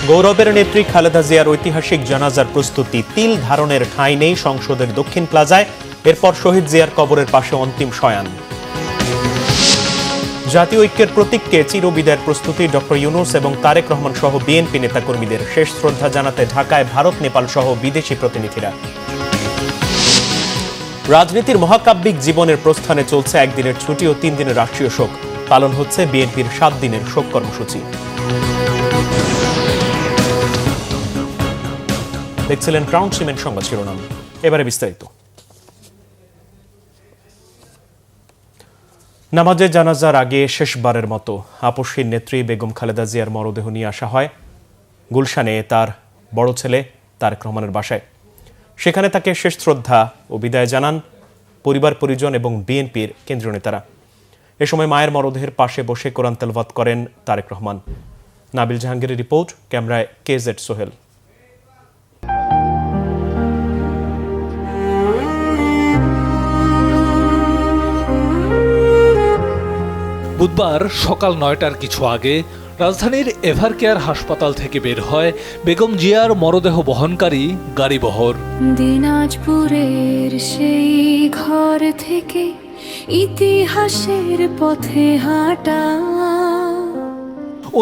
গৌরবের নেত্রী খালেদা জিয়ার ঐতিহাসিক জানাজার প্রস্তুতি। তিল ধারণের ঠাঁই নেই সংসদের দক্ষিণ প্লাজায়। এরপর শহীদ জিয়ার কবরের পাশে অন্তিম শয়ান। জাতীয় ঐক্যের প্রতীককে চিরবিদায়ের প্রস্তুতি। ডক্টর ইউনূস এবং তারেক রহমান সহ বিএনপি নেতাকর্মীদের শেষ শ্রদ্ধা জানাতে ঢাকায় ভারত, নেপাল সহ বিদেশি প্রতিনিধিরা। রাজনীতির মহাকাব্যিক জীবনের প্রস্থানে চলছে একদিনের ছুটি ও 3 দিনের রাষ্ট্রীয় শোক। পালন হচ্ছে বিএনপির 7 দিনের শোক কর্মসূচি। দেখছিলেন ক্রাউন সিমেন্ট সংবাদ শিরোনাম, এবারে বিস্তারিত। নামাজে জানাজার আগে শেষবারের মতো আপসহীন নেত্রী বেগম খালেদা জিয়ার মরদেহ নিয়ে আসা হয় গুলশানে তার বড় ছেলে তারেক রহমানের বাসায়। সেখানে তাকে শেষ শ্রদ্ধা ও বিদায় জানান পরিবার পরিজন এবং বিএনপির কেন্দ্রীয় নেতারা। এ সময় মায়ের মরদেহের পাশে বসে কোরআন তেলাওয়াত করেন তারেক রহমান। নাবিল জাহাঙ্গীরের রিপোর্ট, ক্যামেরায় কেজেড সোহেল। বুধবার সকাল 9টার কিছু আগে রাজধানীর এভারকেয়ার হাসপাতাল থেকে বের হয় বেগম জিয়ার মরদেহ বহনকারী গাড়িবহর। দিনাজপুরের সেই ঘর থেকে ইতিহাসের পথে হাঁটা।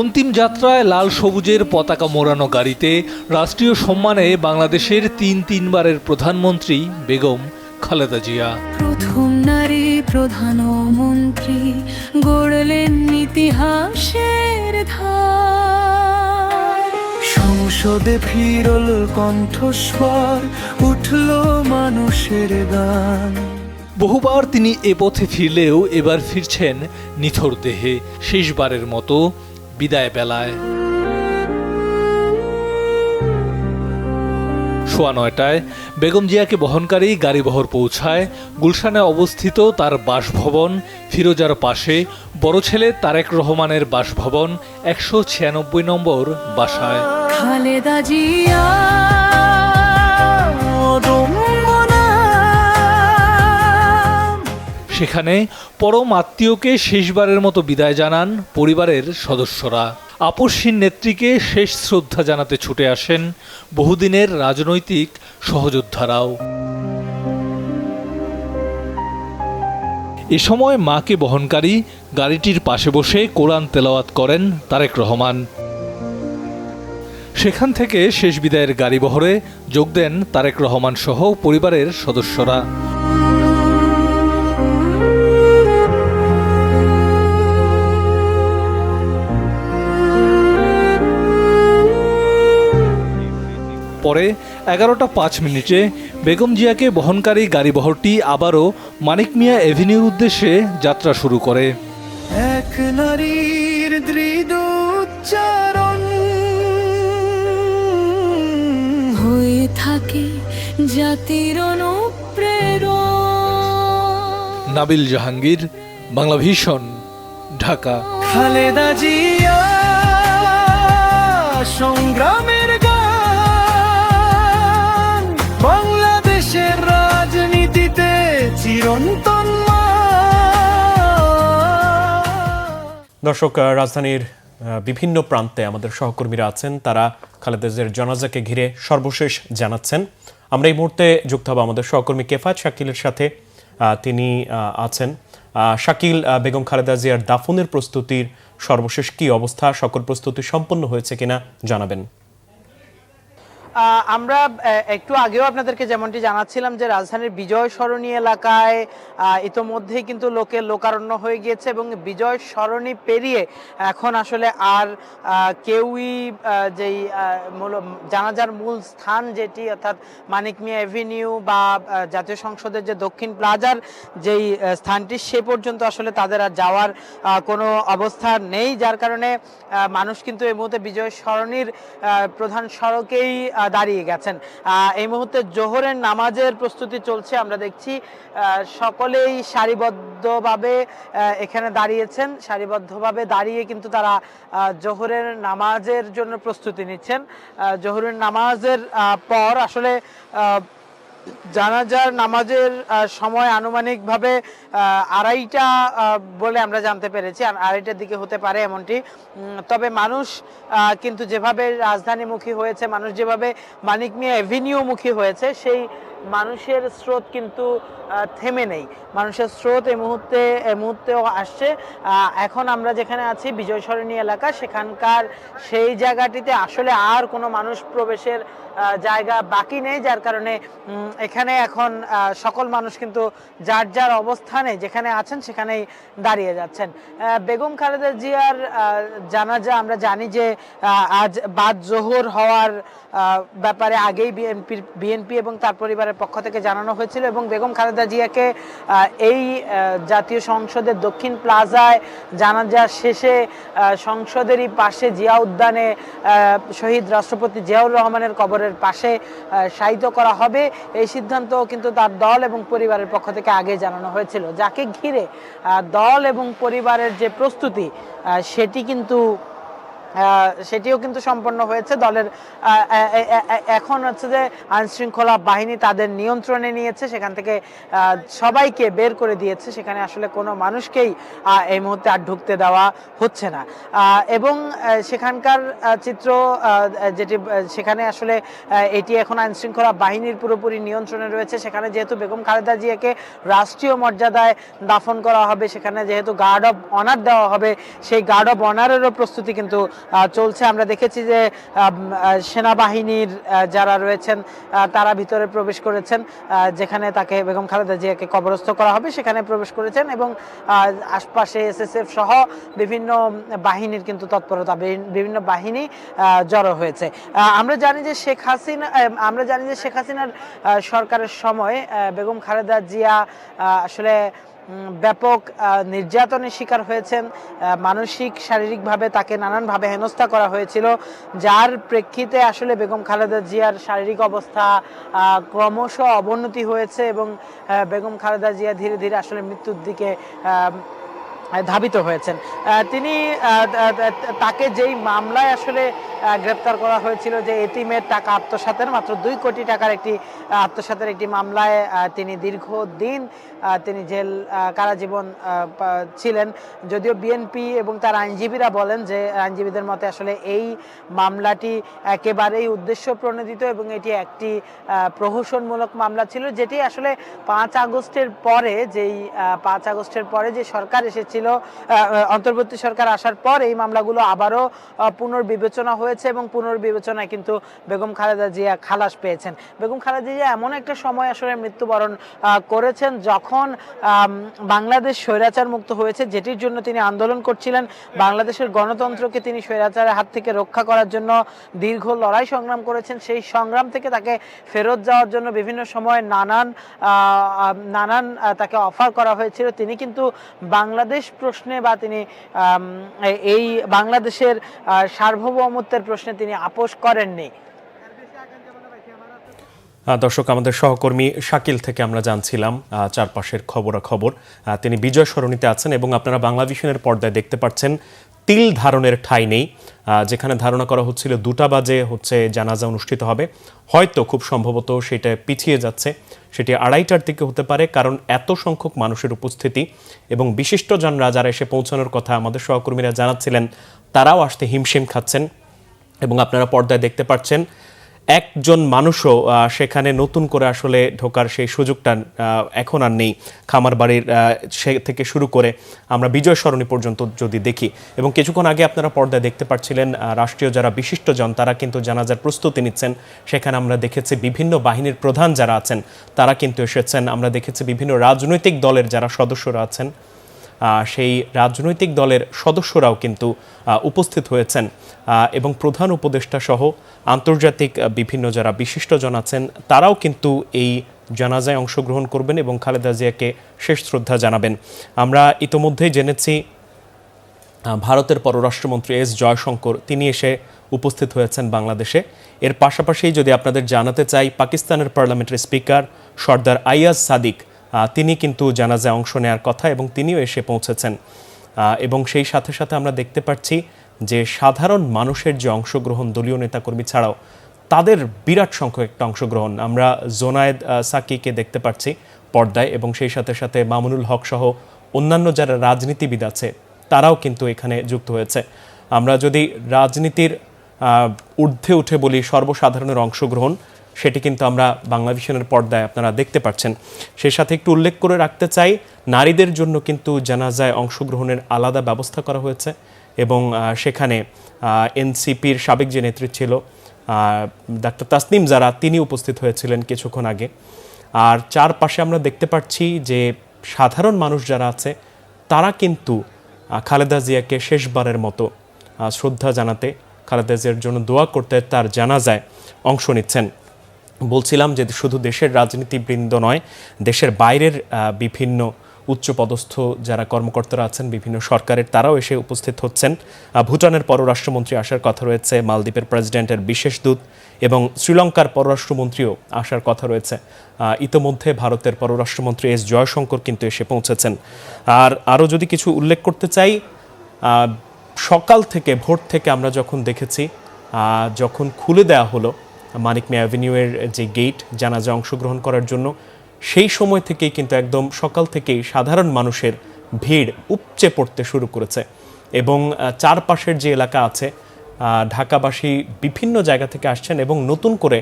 অন্তিম যাত্রায় লাল সবুজের পতাকা মোড়ানো গাড়িতে রাষ্ট্রীয় সম্মানে বাংলাদেশের তিনবারের প্রধানমন্ত্রী বেগম খালেদা জিয়া। প্রথম নারী প্রধানমন্ত্রী গড়লেন ইতিহাসের ধার। সংসদে ফিরল কণ্ঠস্বর, উঠল মানুষের গান। বহুবার তিনি এ পথে ফিরলেও এবার ফিরছেন নিথর দেহে, শেষবারের মতো বিদায় বেলায়। 9:15 বেগম জিয়াকে বহনকারী গাড়িবহর পৌঁছায় গুলশানে অবস্থিত তার বাসভবন ফিরোজার পাশে বড় ছেলে তারেক রহমানের বাসভবন 196 নম্বর বাসায়। খালেদা জিয়া সেখানে পরম আত্মীয়কে শেষবারের মতো বিদায় জানান পরিবারের সদস্যরা। আপসহীন নেত্রীকে শেষ শ্রদ্ধা জানাতে ছুটে আসেন বহুদিনের রাজনৈতিক সহযোদ্ধারাও। এ সময় মাকে বহনকারী গাড়িটির পাশে বসে কোরআন তেলাওয়াত করেন তারেক রহমান। সেখান থেকে শেষ বিদায়ের গাড়িবহরে যোগ দেন তারেক রহমান সহ পরিবারের সদস্যরা। পরে 11:05 বেগম জিয়াকে বহনকারী গাড়িবহরটি আবারও মানিক মিয়া এভিনিউর উদ্দেশ্যে যাত্রা শুরু করে। এক নারীর দৃঢ় উচ্চারণ হয়ে থাকে জাতির অনুপ্রেরণা। নাবিল জাহাঙ্গীর, বাংলা ভিশন, ঢাকা। খালেদা জিয়া সংগ্রামের গান, বাংলাদেশের রাজনীতিতে চিরন্তন। দর্শক, রাজধানীর বিভিন্ন প্রান্তে আমাদের সহকর্মীরা আছেন, তারা খালেদা জিয়ার জানাজাকে ঘিরে সর্বশেষ জানাচ্ছেন। আমরা এই মুহূর্তে যুক্ত হব আমাদের সহকর্মী কেফায়েত শাকিলের সাথে। তিনি আছেন। শাকিল, বেগম খালেদা জিয়ার দাফনের প্রস্তুতির সর্বশেষ কি অবস্থা, সকল প্রস্তুতি সম্পন্ন হয়েছে কিনা জানাবেন। আমরা একটু আগেও আপনাদেরকে যেমনটি জানাচ্ছিলাম যে রাজধানীর বিজয় সরণি এলাকায় ইতোমধ্যেই কিন্তু লোকের লোকারণ্য হয়ে গিয়েছে এবং বিজয় সরণি পেরিয়ে এখন আসলে আর কেউই যেই জানাজার মূল স্থান যেটি অর্থাৎ মানিক মিয়া এভিনিউ বা জাতীয় সংসদের যে দক্ষিণ প্লাজার যেই স্থানটি সে পর্যন্ত আসলে তাদের আর যাওয়ার কোনো অবস্থা নেই, যার কারণে মানুষ কিন্তু এই মুহূর্তে বিজয় সরণির প্রধান সড়কেই দাঁড়িয়ে গেছেন। এই মুহূর্তে জোহরের নামাজের প্রস্তুতি চলছে। আমরা দেখছি সকলেই সারিবদ্ধভাবে এখানে দাঁড়িয়েছেন, সারিবদ্ধভাবে দাঁড়িয়ে কিন্তু তারা জোহরের নামাজের জন্য প্রস্তুতি নিচ্ছেন। জোহরের নামাজের পর আসলে জানাজার নামাজের সময় আনুমানিকভাবে 2:30টা বলে আমরা জানতে পেরেছি, আর 2:30টার দিকে হতে পারে এমনটি। তবে মানুষ কিন্তু যেভাবে রাজধানীমুখী হয়েছে, মানুষ যেভাবে মানিক মিয়া এভিনিউমুখী হয়েছে, সেই মানুষের স্রোত কিন্তু থেমে নেই। মানুষের স্রোত এই মুহূর্তেও আসছে। এখন আমরা যেখানে আছি বিজয় সরণি এলাকা, সেখানকার সেই জায়গাটিতে আসলে আর কোনো মানুষ প্রবেশের জায়গা বাকি নেই, যার কারণে এখানে এখন সকল মানুষ কিন্তু যার যার অবস্থানে যেখানে আছেন সেখানেই দাঁড়িয়ে যাচ্ছেন। বেগম খালেদা জিয়ার জানাজা আমরা জানি যে আজ বাদ জোহর হওয়ার ব্যাপারে আগেই বিএনপি এবং তার পরিবারের পক্ষ থেকে জানানো হয়েছিল, এবং বেগম খালেদা জিয়াকে এই জাতীয় সংসদের দক্ষিণ প্লাজায় জানাজা শেষে সংসদেরই পাশে জিয়া উদ্যানে শহীদ রাষ্ট্রপতি জিয়াউর রহমানের কবরের পাশে শায়িত করা হবে। এই সিদ্ধান্ত কিন্তু তার দল এবং পরিবারের পক্ষ থেকে আগে জানানো হয়েছিল, যাকে ঘিরে দল এবং পরিবারের যে প্রস্তুতি সেটিও কিন্তু সম্পন্ন হয়েছে। দলের এখন হচ্ছে যে আইনশৃঙ্খলা বাহিনী তাদের নিয়ন্ত্রণে নিয়েছে, সেখান থেকে সবাইকে বের করে দিয়েছে, সেখানে আসলে কোনো মানুষকেই এই মুহূর্তে আর ঢুকতে দেওয়া হচ্ছে না। এবং সেখানকার চিত্র যেটি, সেখানে আসলে এটি এখন আইনশৃঙ্খলা বাহিনীর পুরোপুরি নিয়ন্ত্রণে রয়েছে। সেখানে যেহেতু বেগম খালেদা জিয়াকে রাষ্ট্রীয় মর্যাদায় দাফন করা হবে, সেখানে যেহেতু গার্ড অব অনার দেওয়া হবে, সেই গার্ড অব অনারেরও প্রস্তুতি কিন্তু চলছে। আমরা দেখেছি যে সেনাবাহিনীর যারা রয়েছেন তারা ভিতরে প্রবেশ করেছেন, যেখানে তাকে বেগম খালেদা জিয়াকে কবরস্থ করা হবে সেখানে প্রবেশ করেছেন, এবং আশপাশে এসএসএফ সহ বিভিন্ন বাহিনীর কিন্তু তৎপরতা, বিভিন্ন বাহিনী জড়ো হয়েছে। আমরা জানি যে শেখ হাসিনার সরকারের সময় বেগম খালেদা জিয়া আসলে ব্যাপক নির্যাতনের শিকার হয়েছেন। মানসিক শারীরিকভাবে তাকে নানানভাবে হেনস্থা করা হয়েছিল, যার প্রেক্ষিতে আসলে বেগম খালেদা জিয়ার শারীরিক অবস্থা ক্রমশ অবনতি হয়েছে, এবং বেগম খালেদা জিয়া ধীরে ধীরে আসলে মৃত্যুর দিকে ধাবিত হয়েছেন। তিনি তাকে যেই মামলায় আসলে গ্রেপ্তার করা হয়েছিল, যে এতিমের টাকা আত্মসাতের, মাত্র 2 কোটি টাকার একটি আত্মসাতের একটি মামলায় তিনি দীর্ঘদিন তিনি জেল কারাজীবন ছিলেন। যদিও বিএনপি এবং তার আইনজীবীরা বলেন যে আইনজীবীদের মতে আসলে এই মামলাটি একেবারেই উদ্দেশ্য প্রণোদিত, এবং এটি একটি প্রহসনমূলক মামলা ছিল, যেটি আসলে 5 আগস্টের পরে যে সরকার এসেছিল, অন্তর্বর্তী সরকার আসার পর এই মামলাগুলো আবারও পুনর্বিবেচনা হয়েছে, এবং পুনর্বিবেচনায় কিন্তু বেগম খালেদা জিয়া খালাস পেয়েছেন। বেগম খালেদা জিয়া এমন একটা সময় আসলে মৃত্যুবরণ করেছেন যখন বাংলাদেশ স্বৈরাচার মুক্ত হয়েছে, যেটির জন্য তিনি আন্দোলন করছিলেন। বাংলাদেশের গণতন্ত্রকে তিনি স্বৈরাচারের হাত থেকে রক্ষা করার জন্য দীর্ঘ লড়াই সংগ্রাম করেছেন। সেই সংগ্রাম থেকে তাকে ফেরত যাওয়ার জন্য বিভিন্ন সময় নানান তাকে অফার করা হয়েছিল। তিনি কিন্তু বাংলাদেশ প্রশ্নে বা তিনি এই বাংলাদেশের সার্বভৌমত্বের প্রশ্নে তিনি আপোষ করেননি। দর্শক, আমাদের সহকর্মী শাকিল থেকে আমরা জানছিলাম চারপাশের খবরাখবর। তিনি বিজয় সরণিতে আছেন, এবং আপনারা বাংলাভিশনের পর্দায় দেখতে পাচ্ছেন তিল ধারণের ঠাঁই নেই। যেখানে ধারণা করা হচ্ছিল 2টা বাজে জানাজা অনুষ্ঠিত হবে, হয়তো খুব সম্ভবত সেটা পিছিয়ে যাচ্ছে, সেটি 2:30টার দিকে হতে পারে, কারণ এত সংখ্যক মানুষের উপস্থিতি, এবং বিশিষ্টজনরা যারা এসে পৌঁছানোর কথা আমাদের সহকর্মীরা জানাচ্ছিলেন তারাও আসতে হিমশিম খাচ্ছেন। এবং আপনারা পর্দায় দেখতে পাচ্ছেন একজন মানুষও সেখানে নতুন করে আসলে ঢোকার সেই সুযোগটা এখন আর নেই। খামারবাড়ির থেকে শুরু করে আমরা বিজয় সরণি পর্যন্ত যদি দেখি, এবং কিছুক্ষণ আগে আপনারা পর্দায় দেখতে পাচ্ছিলেন রাষ্ট্রীয় যারা বিশিষ্টজন তারা কিন্তু জানাজার প্রস্তুতি নিচ্ছেন। সেখানে আমরা দেখেছি বিভিন্ন বাহিনীর প্রধান যারা আছেন তারা কিন্তু এসেছেন। আমরা দেখেছি বিভিন্ন রাজনৈতিক দলের যারা সদস্যরা আছেন সেই রাজনৈতিক দলের সদস্যরাও কিন্তু উপস্থিত হয়েছেন, এবং প্রধান উপদেষ্টা সহ আন্তর্জাতিক বিভিন্ন যারা বিশিষ্টজন আছেন তারাও কিন্তু এই জানাজায় অংশগ্রহণ করবেন এবং খালেদা জিয়াকে শেষ শ্রদ্ধা জানাবেন। আমরা ইতোমধ্যেই জেনেছি ভারতের পররাষ্ট্রমন্ত্রী এস জয়শঙ্কর তিনি এসে উপস্থিত হয়েছেন বাংলাদেশে। এর পাশাপাশি যদি আপনাদের জানাতে চাই, পাকিস্তানের পার্লামেন্টারি স্পিকার সর্দার আইয়াজ সাদিক তিনি কিন্তু জানাজায় অংশ নেওয়ার কথা, এবং তিনিও এসে পৌঁছেছেন। এবং সেই সাথে সাথে আমরা দেখতে পাচ্ছি যে সাধারণ মানুষের যে অংশগ্রহণ, দলীয় নেতাকর্মী ছাড়াও তাদের বিরাট সংখ্যক একটা অংশগ্রহণ। আমরা জোনায়েদ সাকিকে দেখতে পাচ্ছি পর্দায়, এবং সেই সাথে সাথে মামুনুল হক সহ অন্যান্য যারা রাজনীতিবিদ আছে তারাও কিন্তু এখানে যুক্ত হয়েছে। আমরা যদি রাজনীতির ঊর্ধ্বে উঠে বলি সর্বসাধারণের অংশগ্রহণ, সেটি কিন্তু আমরা বাংলাভিশনের পর্দায় আপনারা দেখতে পাচ্ছেন। সেই সাথে একটু উল্লেখ করে রাখতে চাই, নারীদের জন্য কিন্তু জানাজায় অংশগ্রহণের আলাদা ব্যবস্থা করা হয়েছে, এবং সেখানে এনসিপির সাবেক যে নেত্রী ছিল ডাক্তার তাসনিম জারা, তিনি উপস্থিত হয়েছিলেন কিছুক্ষণ আগে। আর চারপাশে আমরা দেখতে পাচ্ছি যে সাধারণ মানুষ যারা আছে তারা কিন্তু খালেদা জিয়াকে শেষবারের মতো শ্রদ্ধা জানাতে, খালেদা জিয়ার জন্য দোয়া করতে তার জানাজায় অংশ নিচ্ছেন। বলছিলাম যে শুধু দেশের রাজনীতিবৃন্দ নয়, দেশের বাইরের বিভিন্ন উচ্চপদস্থ যারা কর্মকর্তারা আছেন বিভিন্ন সরকারের, তারাও এসে উপস্থিত হচ্ছেন। ভুটানের পররাষ্ট্রমন্ত্রী আসার কথা রয়েছে, মালদ্বীপের প্রেসিডেন্টের বিশেষ দূত এবং শ্রীলঙ্কার পররাষ্ট্রমন্ত্রীও আসার কথা রয়েছে। ইতোমধ্যে ভারতের পররাষ্ট্রমন্ত্রী এস জয়শঙ্কর কিন্তু এসে পৌঁছেছেন। আর আরও যদি কিছু উল্লেখ করতে চাই, সকাল থেকে ভোর থেকে আমরা যখন দেখেছি, যখন খুলে দেওয়া হলো মানিক মিয়া অ্যাভিনিউয়ের যে গেট জানাজা অংশগ্রহণ করার জন্য, সেই সময় থেকেই কিন্তু একদম সকাল থেকেই সাধারণ মানুষের ভিড় উপচে পড়তে শুরু করেছে। এবং চারপাশের যে এলাকা আছে, ঢাকাবাসী বিভিন্ন জায়গা থেকে আসছেন, এবং নতুন করে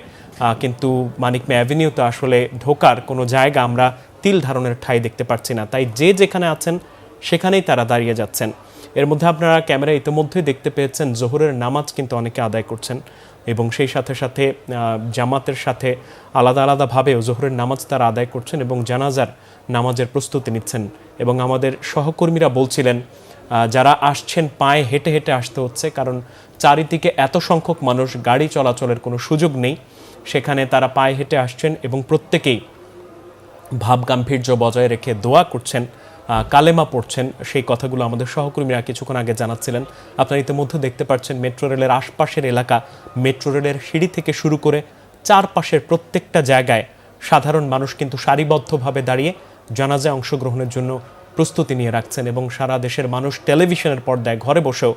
কিন্তু মানিক মিয়া অ্যাভিনিউতে আসলে ঢোকার কোনো জায়গা আমরা তিল ধারণের ঠাঁই দেখতে পাচ্ছি না, তাই যে যেখানে আছেন সেখানেই তারা দাঁড়িয়ে যাচ্ছেন। এর মধ্যে আপনারা ক্যামেরায় ইতিমধ্যেই দেখতে পেয়েছেন জোহরের নামাজ কিন্তু অনেকে আদায় করছেন, এবং সেই সাথে সাথে জামাতের সাথে আলাদা আলাদাভাবেও জোহরের নামাজ তারা আদায় করছেন এবং জানাজার নামাজের প্রস্তুতি নিচ্ছেন। এবং আমাদের সহকর্মীরা বলছিলেন যারা আসছেন পায়ে হেঁটে হেঁটে আসতে হচ্ছে, কারণ চারিদিকে এত সংখ্যক মানুষ, গাড়ি চলাচলের কোনো সুযোগ নেই, সেখানে তারা পায়ে হেঁটে আসছেন এবং প্রত্যেকেই ভাব গাম্ভীর্য বজায় রেখে দোয়া করছেন, কালেমা পড়ছেন। সেই কথাগুলো আমাদের সহকর্মীরা কিছুক্ষণ আগে জানাচ্ছিলেন। আপনারা ইতিমধ্যে দেখতে পাচ্ছেন মেট্রো রেলের আশপাশের এলাকা, মেট্রো রেলের সিঁড়ি থেকে শুরু করে চারপাশের প্রত্যেকটা জায়গায় সাধারণ মানুষ কিন্তু সারিবদ্ধভাবে দাঁড়িয়ে জানাজায় অংশগ্রহণের জন্য প্রস্তুতি নিয়ে রাখছেন, এবং সারা দেশের মানুষ টেলিভিশনের পর্দায় ঘরে বসেও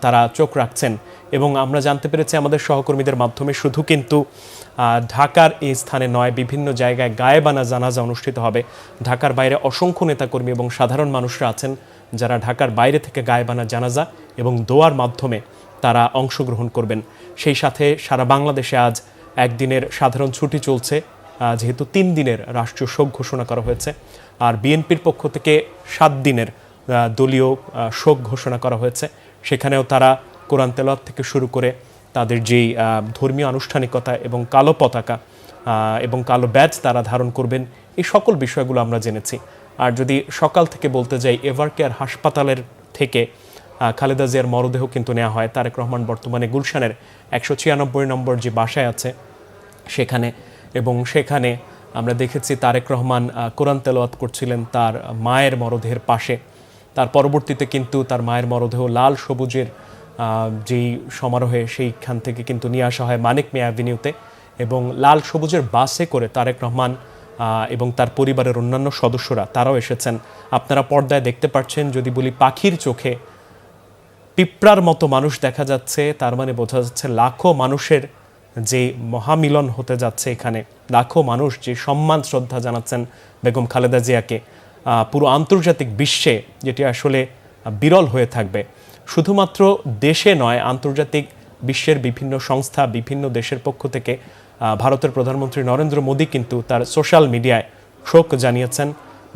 তারা চোখ রাখছেন। এবং আমরা জানতে পেরেছি আমাদের সহকর্মীদের মাধ্যমে, শুধু কিন্তু ঢাকার এই স্থানে নয়, বিভিন্ন জায়গায় গায়েবানা জানাজা অনুষ্ঠিত হবে। ঢাকার বাইরে অসংখ্য নেতাকর্মী এবং সাধারণ মানুষরা আছেন যারা ঢাকার বাইরে থেকে গায়েবানা জানাজা এবং দোয়ার মাধ্যমে তারা অংশগ্রহণ করবেন। সেই সাথে সারা বাংলাদেশে আজ একদিনের সাধারণ ছুটি চলছে, যেহেতু 3 দিনের রাষ্ট্রীয় শোক ঘোষণা করা হয়েছে। আর বিএনপির পক্ষ থেকে 7 দিনের দলীয় শোক ঘোষণা করা হয়েছে। সেখানেও তারা কোরআন তেলাওয়াত থেকে শুরু করে তাদের যেই ধর্মীয় আনুষ্ঠানিকতা এবং কালো পতাকা এবং কালো ব্যাজ তারা ধারণ করবেন, এই সকল বিষয়গুলো আমরা জেনেছি। আর যদি সকাল থেকে বলতে যাই, এভারকেয়ার হাসপাতালের থেকে খালেদা জিয়ার মরদেহ কিন্তু নেওয়া হয় তারেক রহমান বর্তমানে গুলশানের 196 নম্বর যে বাসায় আছে সেখানে, এবং সেখানে আমরা দেখেছি তারেক রহমান কোরআন তেলাওয়াত করছিলেন তার মায়ের মরদেহের পাশে। তার পরবর্তীতে কিন্তু তার মায়ের মরদেহ লাল সবুজের যেই সমারোহে সেইখান থেকে কিন্তু নিয়ে আসা হয় মানিক মিয়া অ্যাভিনিউতে, এবং লাল সবুজের বাসে করে তারেক রহমান এবং তার পরিবারের অন্যান্য সদস্যরা তারাও এসেছেন। আপনারা পর্দায় দেখতে পাচ্ছেন, যদি বলি পাখির চোখে পিঁপড়ার মতো মানুষ দেখা যাচ্ছে, তার মানে বোঝা যাচ্ছে লাখো মানুষের যে মহামিলন হতে যাচ্ছে এখানে। লাখো মানুষ যে সম্মান শ্রদ্ধা জানাচ্ছেন বেগম খালেদা জিয়াকে পুরো আন্তর্জাতিক বিশ্বে, যেটি আসলে বিরল হয়ে থাকবে। শুধুমাত্র দেশে নয়, আন্তর্জাতিক বিশ্বের বিভিন্ন সংস্থা, বিভিন্ন দেশের পক্ষ থেকে ভারতের প্রধানমন্ত্রী নরেন্দ্র মোদী কিন্তু তার সোশ্যাল মিডিয়ায় শোক জানিয়েছেন,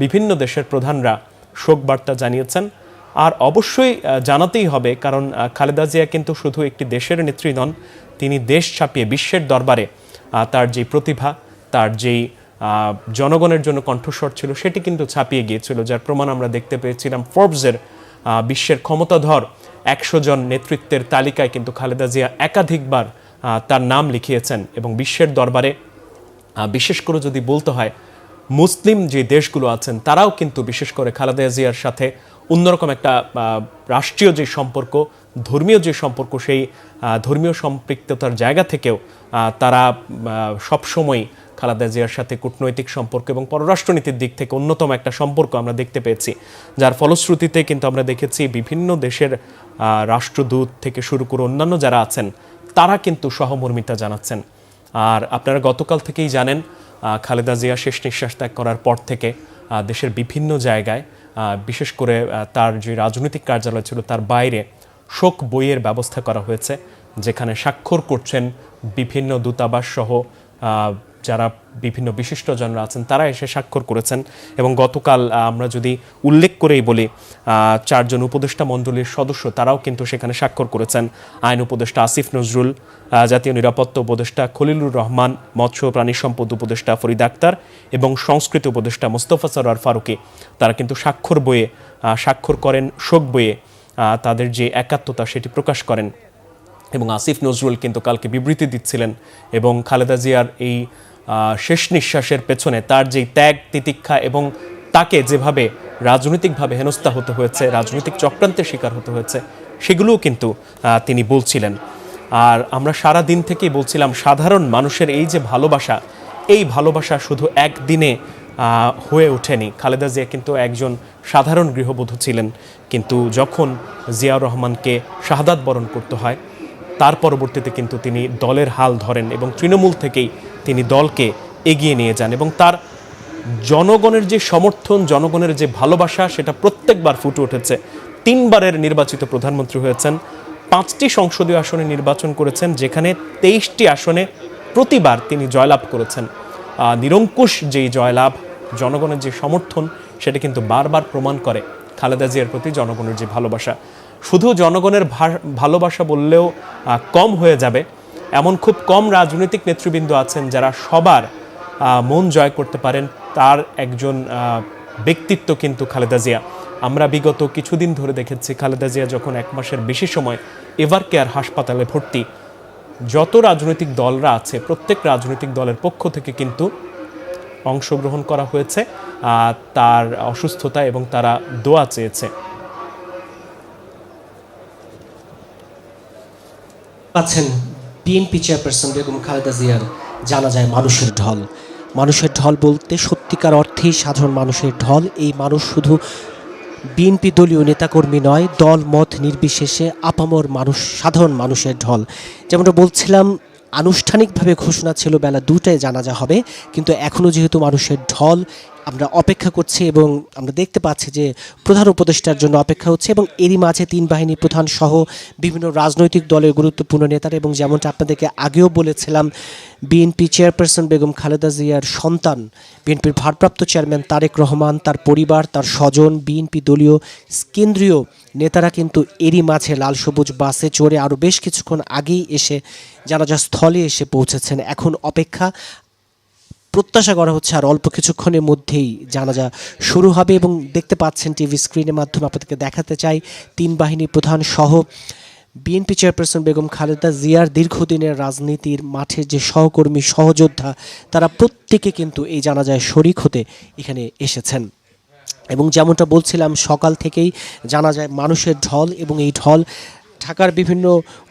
বিভিন্ন দেশের প্রধানরা শোক বার্তা জানিয়েছেন। আর অবশ্যই জানাতেই হবে, কারণ খালেদা জিয়া কিন্তু শুধু একটি দেশের নেত্রী নন, তিনি দেশ ছাপিয়ে বিশ্বের দরবারে তার যে প্রতিভা, তার যেই জনগণের জন্য কণ্ঠস্বর ছিল, সেটি কিন্তু ছাপিয়ে গিয়েছিল, যার প্রমাণ আমরা দেখতে পেয়েছিলাম ফোর্বসের বিশ্বের ক্ষমতাধর 100 জন নেতৃত্বের তালিকায় কিন্তু খালেদা জিয়া একাধিকবার তার নাম লিখিয়েছেন। এবং বিশ্বের দরবারে, বিশেষ করে যদি বলতে হয়, মুসলিম যে দেশগুলো আছেন তারাও কিন্তু বিশেষ করে খালেদা জিয়ার সাথে অন্যরকম একটা রাষ্ট্রীয় যে সম্পর্ক, ধর্মীয় যে সম্পর্ক, সেই ধর্মীয় সম্পৃক্ততার জায়গা থেকেও তারা সবসময় খালেদা জিয়ার সাথে কূটনৈতিক সম্পর্ক এবং পররাষ্ট্রনীতির দিক থেকে অন্যতম একটা সম্পর্ক আমরা দেখতে পেয়েছি, যার ফলশ্রুতিতে কিন্তু আমরা দেখেছি বিভিন্ন দেশের রাষ্ট্রদূত থেকে শুরু করে অন্যান্য যারা আছেন তারা কিন্তু সহমর্মিতা জানাচ্ছেন। আর আপনারা গতকাল থেকেই জানেন খালেদা জিয়া শেষ নিঃশ্বাস ত্যাগ করার পর থেকে দেশের বিভিন্ন জায়গায় বিশেষ করে তার যে রাজনৈতিক কার্যালয় ছিল তার বাইরে শোক বইয়ের ব্যবস্থা করা হয়েছে, যেখানে স্বাক্ষর করছেন বিভিন্ন দূতাবাস সহ যারা বিভিন্ন বিশিষ্টজনরা আছেন তারা এসে স্বাক্ষর করেছেন। এবং গতকাল আমরা যদি উল্লেখ করেই বলি 4 জন উপদেষ্টা মণ্ডলীর সদস্য তারাও কিন্তু সেখানে স্বাক্ষর করেছেন। আইন উপদেষ্টা আসিফ নজরুল, জাতীয় নিরাপত্তা উপদেষ্টা খলিলুর রহমান, মৎস্য প্রাণী সম্পদ উপদেষ্টা ফরিদ আক্তার এবং সংস্কৃতি উপদেষ্টা মোস্তফা সরোয়ার ফারুকী তারা কিন্তু স্বাক্ষর করেন, শোক বইয়ে তাদের যে একাত্মতা সেটি প্রকাশ করেন। এবং আসিফ নজরুল কিন্তু কালকে বিবৃতি দিচ্ছিলেন এবং খালেদা জিয়ার এই শেষ নিঃশ্বাসের পেছনে তার যেই ত্যাগ তিতিক্ষা এবং তাকে যেভাবে রাজনৈতিকভাবে হেনস্থা হতে হয়েছে, রাজনৈতিক চক্রান্তের শিকার হতে হয়েছে, সেগুলোও কিন্তু তিনি বলছিলেন। আর আমরা সারা দিন থেকেই বলছিলাম সাধারণ মানুষের এই যে ভালোবাসা, এই ভালোবাসা শুধু একদিনে হয়ে ওঠেনি। খালেদা জিয়া কিন্তু একজন সাধারণ গৃহবধূ ছিলেন, কিন্তু যখন জিয়াউর রহমানকে শাহাদাত বরণ করতে হয় তার পরবর্তীতে কিন্তু তিনি দলের হাল ধরেন এবং তৃণমূল থেকেই তিনি দলকে এগিয়ে নিয়ে যান এবং তার জনগণের যে সমর্থন, জনগণের যে ভালোবাসা সেটা প্রত্যেকবার ফুটে উঠেছে। 3 বারের নির্বাচিত প্রধানমন্ত্রী হয়েছেন, 5টি সংসদীয় আসনে নির্বাচন করেছেন, যেখানে 23টি আসনে প্রতিবার তিনি জয়লাভ করেছেন। নিরঙ্কুশ যেই জয়লাভ, জনগণের যে সমর্থন, সেটা কিন্তু বারবার প্রমাণ করে খালেদা জিয়ার প্রতি জনগণের যে ভালোবাসা। শুধু জনগণের ভালোবাসা বললেও কম হয়ে যাবে, এমন খুব কম রাজনৈতিক নেতৃবৃন্দ আছেন যারা সবার মন জয় করতে পারেন। তার একজন ব্যক্তিত্ব কিন্তু খালেদা জিয়া। আমরা বিগত কিছুদিন ধরে দেখেছি খালেদা জিয়া যখন 1 মাসের বেশি সময় এভার কেয়ার হাসপাতালে ভর্তি, যত রাজনৈতিক দলরা আছে প্রত্যেক রাজনৈতিক দলের পক্ষ থেকে কিন্তু অংশগ্রহণ করা হয়েছে তার অসুস্থতা এবং তারা দোয়া চেয়েছে। পাচ্ছেন বিএনপি চেয়ারপারসন বেগম খালেদা জিয়ার জানাজায় মানুষের ঢল। মানুষের ঢল বলতে সত্যিকার অর্থেই সাধারণ মানুষের ঢল। এই মানুষ শুধু বিএনপি দলীয় নেতাকর্মী নয়, দল মত নির্বিশেষে আপামর মানুষ, সাধারণ মানুষের ঢল। যেমনটা বলছিলাম, আনুষ্ঠানিকভাবে ঘোষণা ছিল বেলা 2টায় জানাজা হবে, কিন্তু এখনও যেহেতু মানুষের ঢল, আমরা অপেক্ষা করছি এবং আমরা দেখতে পাচ্ছি যে প্রধান উপদেষ্টার জন্য অপেক্ষা হচ্ছে এবং এরই মাঝে 3 বাহিনী প্রধান সহ বিভিন্ন রাজনৈতিক দলের গুরুত্বপূর্ণ নেতারা এবং যেমনটা আপনাদেরকে আগেও বলেছিলাম বিএনপি চেয়ারপারসন বেগম খালেদা জিয়ার সন্তান, বিএনপির ভারপ্রাপ্ত চেয়ারম্যান তারেক রহমান, তার পরিবার, তার স্বজন, বিএনপি দলীয় কেন্দ্রীয় নেতারা কিন্তু এরই মাঝে লাল সবুজ বাসে চড়ে আরও বেশ কিছুক্ষণ আগেই এসে জানাজা স্থলে এসে পৌঁছেছেন। এখন অপেক্ষা, প্রত্যাশা করা হচ্ছে আর অল্প কিছুক্ষণের মধ্যেই জানাজা শুরু হবে এবং দেখতে পাচ্ছেন টিভি স্ক্রিনের মাধ্যমে আপনাদেরকে দেখাতে চাই 3 বাহিনী প্রধান সহ বিএনপি চেয়ারপারসন বেগম খালেদা জিয়ার দীর্ঘদিনের রাজনীতির মাঠের যে সহকর্মী সহযোদ্ধা তারা প্রত্যেকে কিন্তু এই জানাজায় শরিক হতে এখানে এসেছেন। এবং যেমনটা বলছিলাম সকাল থেকেই জানাজায় মানুষের ঢল এবং এই ঢল ঢাকার বিভিন্ন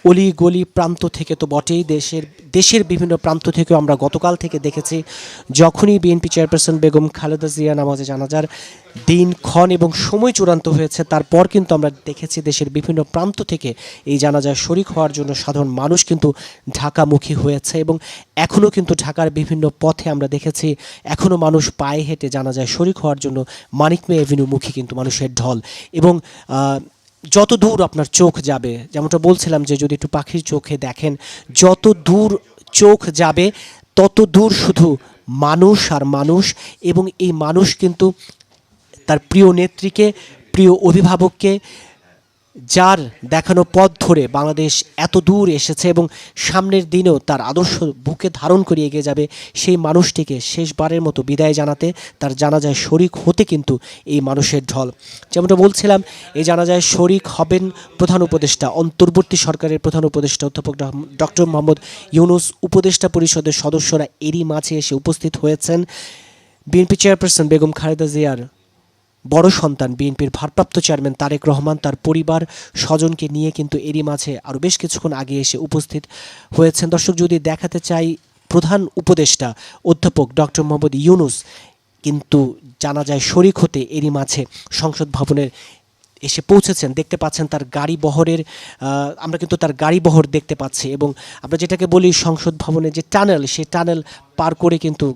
অলি গলি প্রান্ত থেকে তো বটেই, দেশের বিভিন্ন প্রান্ত থেকেও আমরা গতকাল থেকে দেখেছি। যখনই বিএনপি চেয়ারপারসন বেগম খালেদা জিয়া নামাজে জানাজার দিনক্ষণ এবং সময় চূড়ান্ত হয়েছে, তারপর কিন্তু আমরা দেখেছি দেশের বিভিন্ন প্রান্ত থেকে এই জানাজায় শরিক হওয়ার জন্য সাধারণ মানুষ কিন্তু ঢাকামুখী হয়েছে এবং এখনও কিন্তু ঢাকার বিভিন্ন পথে আমরা দেখেছি এখনও মানুষ পায়ে হেঁটে জানাজায় শরিক হওয়ার জন্য মানিক মে এভিনিউমুখী কিন্তু মানুষের ঢল। এবং যত দূর আপনার চোখ যাবে, যেমনটা বলছিলাম যে যদি একটু পাখির চোখে দেখেন, যত দূর চোখ যাবে তত দূর শুধু মানুষ আর মানুষ। এবং এই মানুষ কিন্তু তার প্রিয় নেত্রীকে, প্রিয় অভিভাবককে, যার দেখানো পথ ধরে বাংলাদেশ এত দূর এসেছে এবং সামনের দিনেও তার আদর্শ বুকে ধারণ করে এগিয়ে যাবে, সেই মানুষটিকে শেষবারের মতো বিদায় জানাতে, তার জানাজায় শরিক হতে কিন্তু এই মানুষের ঢল। যেমনটা বলছিলাম, এই জানাজায় শরিক হবেন প্রধান উপদেষ্টা, অন্তর্বর্তী সরকারের প্রধান উপদেষ্টা অধ্যাপক ডক্টর মোহাম্মদ ইউনূস, উপদেষ্টা পরিষদের সদস্যরা এরই মাঝে এসে উপস্থিত হয়েছেন। বিএনপি চেয়ারপারসন বেগম খালেদা জিয়ার বড় সন্তান বিএনপির ভারপ্রাপ্ত চেয়ারম্যান তারেক রহমান, তার পরিবার স্বজনকে নিয়ে কিন্তু এরই মাঝে আরও বেশ কিছুক্ষণ আগে এসে উপস্থিত হয়েছেন। দর্শক, যদি দেখাতে চাই, প্রধান উপদেষ্টা অধ্যাপক ডক্টর মোহাম্মদ ইউনূস কিন্তু জানাজায় শরিক হতে এরই মাঝে সংসদ ভবনের এসে পৌঁছেছেন। দেখতে পাচ্ছেন তার গাড়ি বহরের আমরা কিন্তু তার গাড়ি বহর দেখতে পাচ্ছি, এবং আমরা যেটাকে বলি সংসদ ভবনের যে টানেল, সেই টানেল পার করে কিন্তু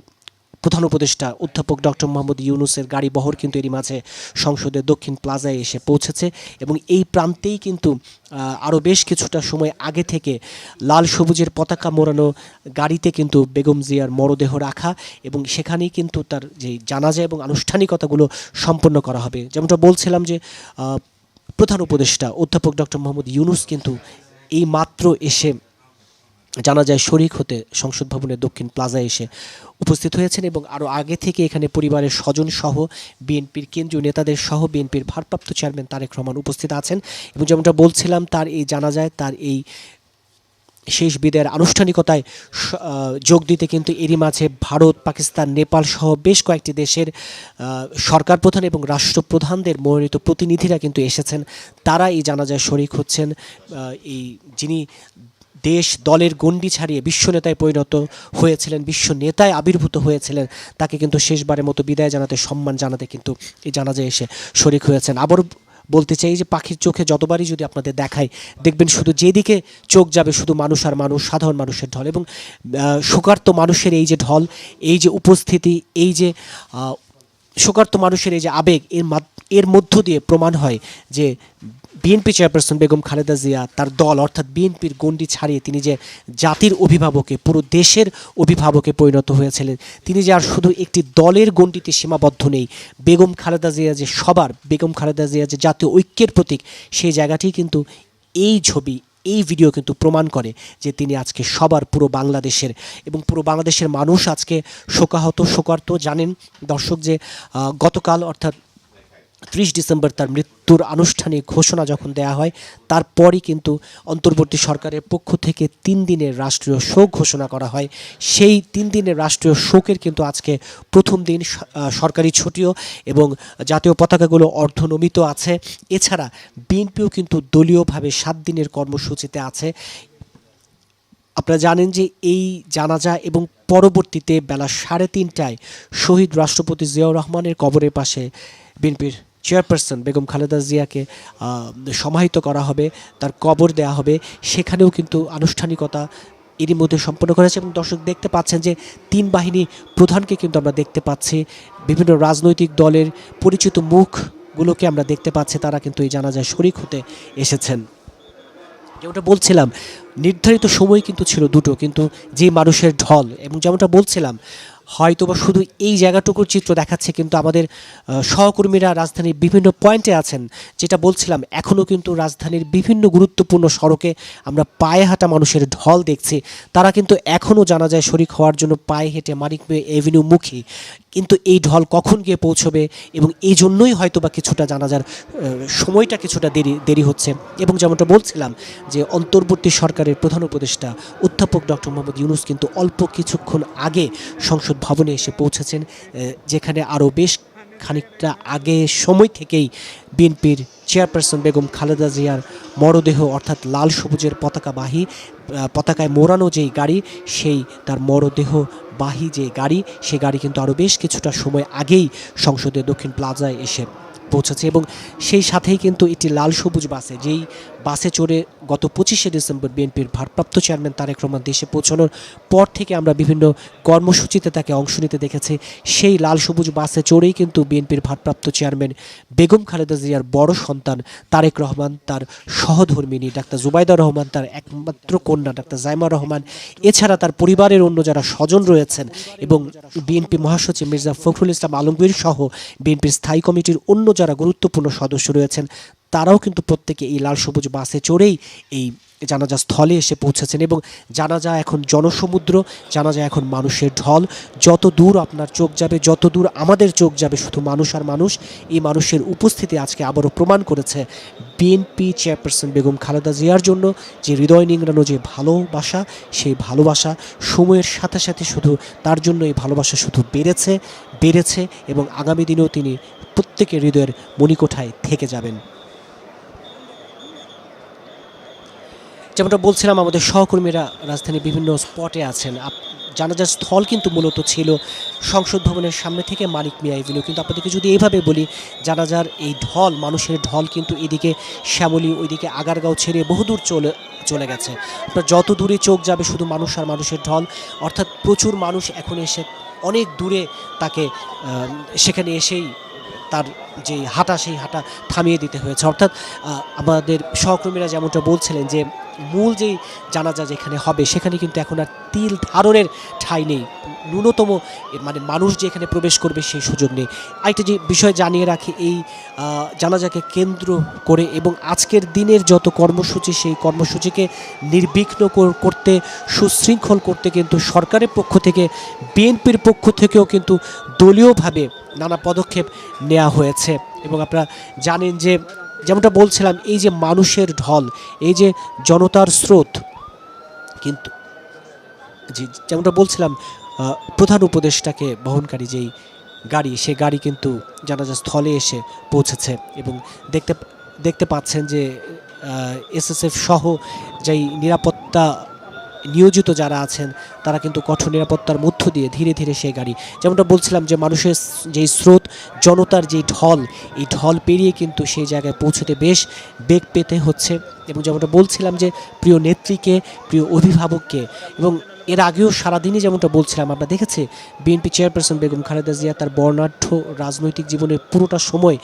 প্রধান উপদেষ্টা অধ্যাপক ডক্টর মোহাম্মদ ইউনূসের গাড়ি বহর কিন্তু এরই মাঝে সংসদের দক্ষিণ প্লাজায় এসে পৌঁছেছে, এবং এই প্রান্তেই কিন্তু আরও বেশ কিছুটা সময় আগে থেকে লাল সবুজের পতাকা মোড়ানো গাড়িতে কিন্তু বেগম জিয়ার মরদেহ রাখা, এবং সেখানেই কিন্তু তার যে জানাজা এবং আনুষ্ঠানিকতাগুলো সম্পন্ন করা হবে। যেমনটা বলছিলাম যে প্রধান উপদেষ্টা অধ্যাপক ডক্টর মোহাম্মদ ইউনূস কিন্তু এই মাত্র এসে জানাজায় শরিক হতে সংসদ ভবনের দক্ষিণ প্লাজায় এসে উপস্থিত হয়েছেন, এবং আরও আগে থেকে এখানে পরিবারের স্বজন সহ বিএনপির কেন্দ্রীয় নেতাদের সহ বিএনপির ভারপ্রাপ্ত চেয়ারম্যান তারেক রহমান উপস্থিত আছেন। এবং যেমনটা বলছিলাম, তার এই জানাজায়, তার এই শেষ বিদায়ের আনুষ্ঠানিকতায় যোগ দিতে কিন্তু এরই মাঝে ভারত, পাকিস্তান, নেপাল সহ বেশ কয়েকটি দেশের সরকার প্রধান এবং রাষ্ট্রপ্রধানদের মনোনীত প্রতিনিধিরা কিন্তু এসেছেন। তারা এই জানাজায় শরিক হচ্ছেন। এই যিনি দেশ দলের গণ্ডি ছাড়িয়ে বিশ্ব নেতায় পরিণত হয়েছিলেন, বিশ্ব নেতায় আবির্ভূত হয়েছিলেন, তাকে কিন্তু শেষবারের মতো বিদায় জানাতে, সম্মান জানাতে কিন্তু এই জানাজায় এসে শরিক হয়েছেন। আবার বলতে চাই যে পাখির চোখে যতবারই যদি আপনাদের দেখায়, দেখবেন শুধু যেদিকে চোখ যাবে শুধু মানুষ আর মানুষ, সাধারণ মানুষের ঢল, এবং শোকার্ত মানুষের এই যে ঢল, এই যে উপস্থিতি, এই যে শোকার্ত মানুষের এই যে আবেগ, এর মধ্য দিয়ে প্রমাণ হয় যে বিএনপি চেয়ারপারসন বেগম খালেদা জিয়া, তার দল অর্থাৎ বিএনপির গণ্ডি ছাড়িয়ে তিনি যে জাতির অভিভাবকে, পুরো দেশের অভিভাবকে পরিণত হয়েছিলেন, তিনি যে আর শুধু একটি দলের গণ্ডিতে সীমাবদ্ধ নেই, বেগম খালেদা জিয়া যে সবার, বেগম খালেদা জিয়া যে জাতীয় ঐক্যের প্রতীক, সেই জায়গাটি কিন্তু এই ছবি, এই ভিডিও কিন্তু প্রমাণ করে যে তিনি আজকে সবার, পুরো বাংলাদেশের, এবং পুরো বাংলাদেশের মানুষ আজকে শোকার্ত। জানেন দর্শক যে গতকাল অর্থাৎ 30 ডিসেম্বর তার মৃত্যুর আনুষ্ঠানিক ঘোষণা যখন দেয়া হয়, তারপরই কিন্তু অন্তর্বর্তী সরকারের পক্ষ থেকে 3 দিনের রাষ্ট্রীয় শোক ঘোষণা করা হয়। সেই 3 দিনের রাষ্ট্রীয় শোকের কিন্তু আজকে প্রথম দিন, সরকারি ছুটিও, এবং জাতীয় পতাকাগুলো অর্ধনমিত আছে। এছাড়া বিএনপিও কিন্তু দলীয়ভাবে 7 দিনের কর্মসূচিতে আছে। আপনারা জানেন যে এই জানাজা এবং পরবর্তীতে বেলা 3:30টায় শহীদ রাষ্ট্রপতি জিয়াউর রহমানের কবরের পাশে বিএনপির চেয়ারপারসন বেগম খালেদা জিয়াকে সমাহিত করা হবে, তার কবর দেয়া হবে। সেখানেও কিন্তু আনুষ্ঠানিকতা এরই মধ্যে সম্পন্ন করেছে, এবং দর্শক দেখতে পাচ্ছেন যে 3 বাহিনী প্রধানকে কিন্তু আমরা দেখতে পাচ্ছি, বিভিন্ন রাজনৈতিক দলের পরিচিত মুখগুলোকে আমরা দেখতে পাচ্ছি, তারা কিন্তু এই জানাজায় শরিক হতে এসেছেন। যেমনটা বলছিলাম, নির্ধারিত সময় কিন্তু ছিল দুটো, কিন্তু যে মানুষের ঢল, এবং যেমনটা বলছিলাম হয়তোবা শুধু এই জায়গাটুকুর চিত্র দেখাচ্ছে, কিন্তু আমাদের সহকর্মীরা রাজধানীর বিভিন্ন পয়েন্টে আছেন। যেটা বলছিলাম, এখনও কিন্তু রাজধানীর বিভিন্ন গুরুত্বপূর্ণ সড়কে আমরা পায়ে হাঁটা মানুষের ঢল দেখছি। তারা কিন্তু এখনও জানাজায় শরিক হওয়ার জন্য পায়ে হেঁটে মানিক মেয়ে এভিনিউ মুখী, কিন্তু এই ঢল কখন গিয়ে পৌঁছবে, এবং এই জন্যই হয়তোবা কিছুটা জানাজার সময়টা কিছুটা দেরি হচ্ছে। এবং যেমনটা বলছিলাম যে অন্তর্বর্তী সরকারের প্রধান উপদেষ্টা অধ্যাপক ডক্টর মোহাম্মদ ইউনূস কিন্তু অল্প কিছুক্ষণ আগে সংসদ ভবনে এসে পৌঁছেছেন, যেখানে আরও বেশ খানিকটা আগে সময় থেকেই বিএনপির চেয়ারপারসন বেগম খালেদা জিয়ার মরদেহ অর্থাৎ লাল সবুজের পতাকায় মোড়ানো যেই গাড়ি, সেই তার মরদেহবাহী যে গাড়ি, সেই গাড়ি কিন্তু আরও বেশ কিছুটা সময় আগেই সংসদের দক্ষিণ প্লাজায় এসে পৌঁছেছে। এবং সেই সাথেই কিন্তু একটি লাল সবুজ বাসে, যেই বাসে চড়ে গত 25শে ডিসেম্বর বিএনপির ভারপ্রাপ্ত চেয়ারম্যান তারেক রহমান দেশে পৌঁছানোর পর থেকে আমরা বিভিন্ন কর্মসূচিতে তাকে অংশ নিতে দেখেছি, সেই লাল সবুজ বাসে চড়েই কিন্তু বিএনপির ভারপ্রাপ্ত চেয়ারম্যান বেগম খালেদা জিয়ার বড় সন্তান তারেক রহমান, তার সহধর্মিনী ডাক্তার জুবাইদা রহমান, তার একমাত্র কন্যা ডাক্তার জাইমা রহমান, এছাড়া তার পরিবারের অন্য যারা স্বজন রয়েছেন, এবং বিএনপি মহাসচিব মির্জা ফখরুল ইসলাম আলমগীর সহ বিএনপির স্থায়ী কমিটির অন্য যারা গুরুত্বপূর্ণ সদস্য রয়েছেন, তারাও কিন্তু প্রত্যেকে এই লাল সবুজ বাসে চড়েই এই জানাজা স্থলে এসে পৌঁছেছেন। এবং জানাজা এখন জনসমুদ্র, জানাজা এখন মানুষের ঢল। যত দূর আপনার চোখ যাবে, যত দূর আমাদের চোখ যাবে, শুধু মানুষ আর মানুষ। এই মানুষের উপস্থিতি আজকে আবারও প্রমাণ করেছে বিএনপি চেয়ারপারসন বেগম খালেদা জিয়ার জন্য যে হৃদয় নিংড়ানো যে ভালোবাসা, সেই ভালোবাসা সময়ের সাথে সাথে শুধু তার জন্য এই ভালোবাসা শুধু বেড়েছে, এবং আগামী দিনেও তিনি প্রত্যেকের হৃদয়ের মণিকোঠায় থেকে যাবেন। যেমনটা বলছিলাম, আমাদের সহকর্মীরা রাজধানীর বিভিন্ন স্পটে আছেন। জানাজার স্থল কিন্তু মূলত ছিল সংসদ ভবনের সামনে থেকে মানিক মিয়া এভিনিউ। কিন্তু আপনাদেরকে যদি এইভাবে বলি, জানাজার এই ঢল, মানুষের ঢল কিন্তু এদিকে শ্যামলী, ওইদিকে আগারগাঁও ছেড়ে বহুদূর চলে গেছে। আপনার যত দূরে চোখ যাবে শুধু মানুষ আর মানুষের ঢল, অর্থাৎ প্রচুর মানুষ এখন এসে অনেক দূরে তাকে সেখানে এসেই তার যে হাঁটা, সেই হাঁটা থামিয়ে দিতে হয়েছে। অর্থাৎ আমাদের সহকর্মীরা যেমনটা বলছিলেন যে মূল যেই জানাজা যেখানে হবে সেখানে কিন্তু এখন আর তিল ধারণের ঠাঁই নেই, ন্যূনতম মানে মানুষ যে এখানে প্রবেশ করবে সেই সুযোগ নেই। আরেকটা যে বিষয় জানিয়ে রাখি, এই জানাজাকে কেন্দ্র করে এবং আজকের দিনের যত কর্মসূচি, সেই কর্মসূচিকে নির্বিঘ্ন করতে, সুশৃঙ্খল করতে কিন্তু সরকারের পক্ষ থেকে, বিএনপির পক্ষ থেকেও কিন্তু দলীয়ভাবে নানা পদক্ষেপ নেওয়া হয়েছে। এবং আপনারা জানেন যে যেমনটা বলছিলাম, এই যে মানুষের ঢল, এই যে জনতার স্রোত, কিন্তু যেমনটা বলছিলাম প্রধান উপদেষ্টাকে বহনকারী যেই গাড়ি, সে গাড়ি কিন্তু জানাজা স্থলে এসে পৌঁছেছে। এবং দেখতে পাচ্ছেন যে এসএসএফ সহ যেই নিরাপত্তা নিয়োজিত যারা আছেন তারা কিন্তু কঠোর নিরাপত্তার মধ্য দিয়ে ধীরে ধীরে সেই গাড়ি, যেমনটা বলছিলাম যে মানুষের যেই স্রোত, জনতার যেই ঢল, এই ঢল পেরিয়ে কিন্তু সেই জায়গায় পৌঁছতে বেশ বেগ পেতে হচ্ছে। এবং যেমনটা বলছিলাম যে প্রিয় নেত্রীকে, প্রিয় অভিভাবককে, এবং এর আগেও সারাদিনই যেমনটা বলছিলাম আমরা দেখেছি বিএনপি চেয়ারপারসন বেগম খালেদা জিয়া তার বর্ণাঢ্য রাজনৈতিক জীবনের পুরোটা সময়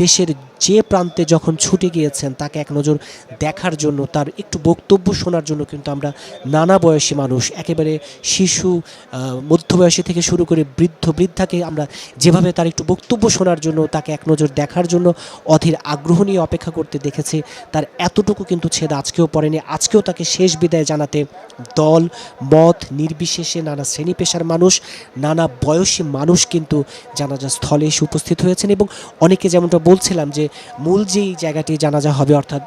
দেশের যে প্রান্তে যখন ছুটে গিয়েছেন তাকে এক নজর দেখার জন্য, তার একটু বক্তব্য শোনার জন্য কিন্তু আমরা নানা বয়সী মানুষ, একেবারে শিশু, মধ্যবয়সী থেকে শুরু করে বৃদ্ধাকে আমরা যেভাবে তার একটু বক্তব্য শোনার জন্য, তাকে এক নজর দেখার জন্য অধীর আগ্রহ নিয়ে অপেক্ষা করতে দেখেছি, তার এতটুকু কিন্তু ছেদ আজকেও পড়েনি। আজকেও তাকে শেষ বিদায় জানাতে দল মত নির্বিশেষে নানা শ্রেণী পেশার মানুষ, নানা বয়সী মানুষ কিন্তু জানাজা স্থলে এসে উপস্থিত হয়েছেন। এবং অনেকে যেমনটা বলছিলাম যে মূল যেই জায়গাটি জানাজা হবে, অর্থাৎ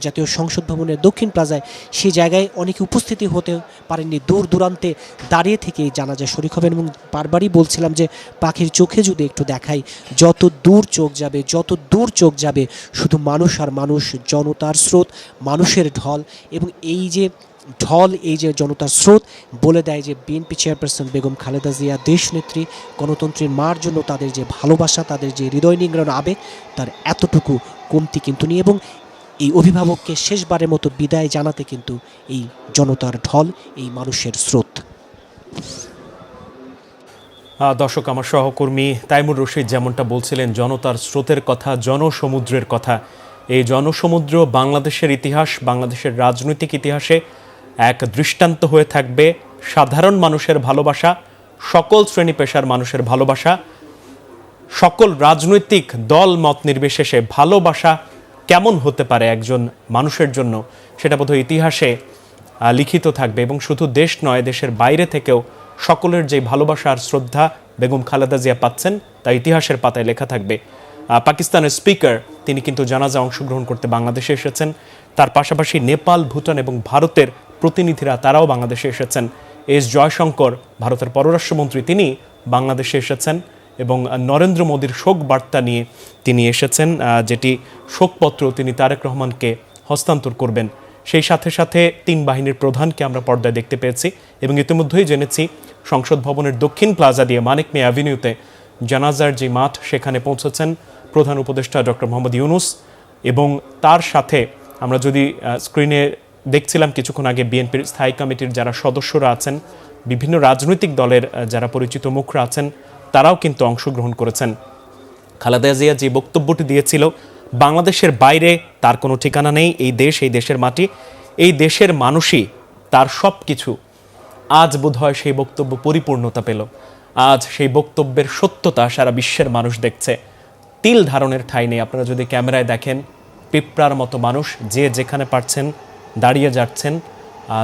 জাতীয় সংসদ ভবনের দক্ষিণ প্লাজায়, সেই জায়গায় অনেকে উপস্থিতি হতে পারেননি, দূর দূরান্তে দাঁড়িয়ে থেকে জানাজায় শরীক হবেন। এবং বারবারই বলছিলাম যে পাখির চোখে যদি একটু দেখাই, যত দূর চোখ যাবে শুধু মানুষ আর মানুষ, জনতার স্রোত, মানুষের ঢল। এবং এই যে ঢল, এই যে জনতার স্রোত বলে দেয় যে বিএনপি চেয়ারপারসন বেগম খালেদা জিয়া দেশনেত্রী, গণতন্ত্রের মার জন্য তাদের যে ভালোবাসা, তাদের যে হৃদয় নিংড়ানো আবেগ, তার এতটুকু কমতি কিন্তু নেই। এবং এই অভিভাবককে শেষবারের মতো বিদায় জানাতে কিন্তু এই জনতার ঢল, এই মানুষের স্রোত। দর্শক, আমার সহকর্মী তাইমুর রশিদ যেমনটা বলছিলেন, জনতার স্রোতের কথা, জনসমুদ্রের কথা। এই জনসমুদ্র বাংলাদেশের ইতিহাস, বাংলাদেশের রাজনৈতিক ইতিহাসে এক দৃষ্টান্ত হয়ে থাকবে। সাধারণ মানুষের ভালোবাসা, সকল শ্রেণী পেশার মানুষের ভালোবাসা, সকল রাজনৈতিক দল মত নির্বিশেষে ভালোবাসা কেমন হতে পারে একজন মানুষের জন্য, সেটা বোধহয় ইতিহাসে লিখিত থাকবে। এবং শুধু দেশ নয়, দেশের বাইরে থেকেও সকলের যে ভালোবাসা আর শ্রদ্ধা বেগম খালেদা জিয়া পাচ্ছেন তা ইতিহাসের পাতায় লেখা থাকবে। পাকিস্তানের স্পিকার তিনি কিন্তু জানাজা অংশগ্রহণ করতে বাংলাদেশে এসেছেন। তার পাশাপাশি নেপাল, ভুটান এবং ভারতের প্রতিনিধিরা তারাও বাংলাদেশে এসেছেন। এস জয়শঙ্কর, ভারতের পররাষ্ট্রমন্ত্রী, তিনি বাংলাদেশে এসেছেন এবং নরেন্দ্র মোদীর শোক বার্তা নিয়ে তিনি এসেছেন, যেটি শোকপত্র তিনি তারেক রহমানকে হস্তান্তর করবেন। সেই সাথে সাথে তিন বাহিনীর প্রধানকে আমরা পর্দায় দেখতে পেয়েছি। এবং ইতিমধ্যেই জেনেছি সংসদ ভবনের দক্ষিণ প্লাজা দিয়ে মানিক মিয়া অ্যাভিনিউতে জানাজার যে মাঠ, সেখানে পৌঁছেছেন প্রধান উপদেষ্টা ডক্টর মোহাম্মদ ইউনূস। এবং তার সাথে আমরা যদি স্ক্রিনে দেখছিলাম কিছুক্ষণ আগে, বিএনপির স্থায়ী কমিটির যারা সদস্যরা আছেন, বিভিন্ন রাজনৈতিক দলের যারা পরিচিত মুখরা আছেন, তারাও কিন্তু অংশগ্রহণ করেছেন। খালেদা জিয়া যে বক্তব্যটি দিয়েছিল, বাংলাদেশের বাইরে তার কোনো ঠিকানা নেই, এই দেশ, এই দেশের মাটি, এই দেশের মানুষই তার সব কিছু। আজ বোধহয় সেই বক্তব্য পরিপূর্ণতা পেল। আজ সেই বক্তব্যের সত্যতা সারা বিশ্বের মানুষ দেখছে। তিল ধারণের ঠাঁই নেই। আপনারা যদি ক্যামেরায় দেখেন, পিঁপড়ার মতো মানুষ যে যেখানে পারছেন দাঁড়িয়ে যাচ্ছেন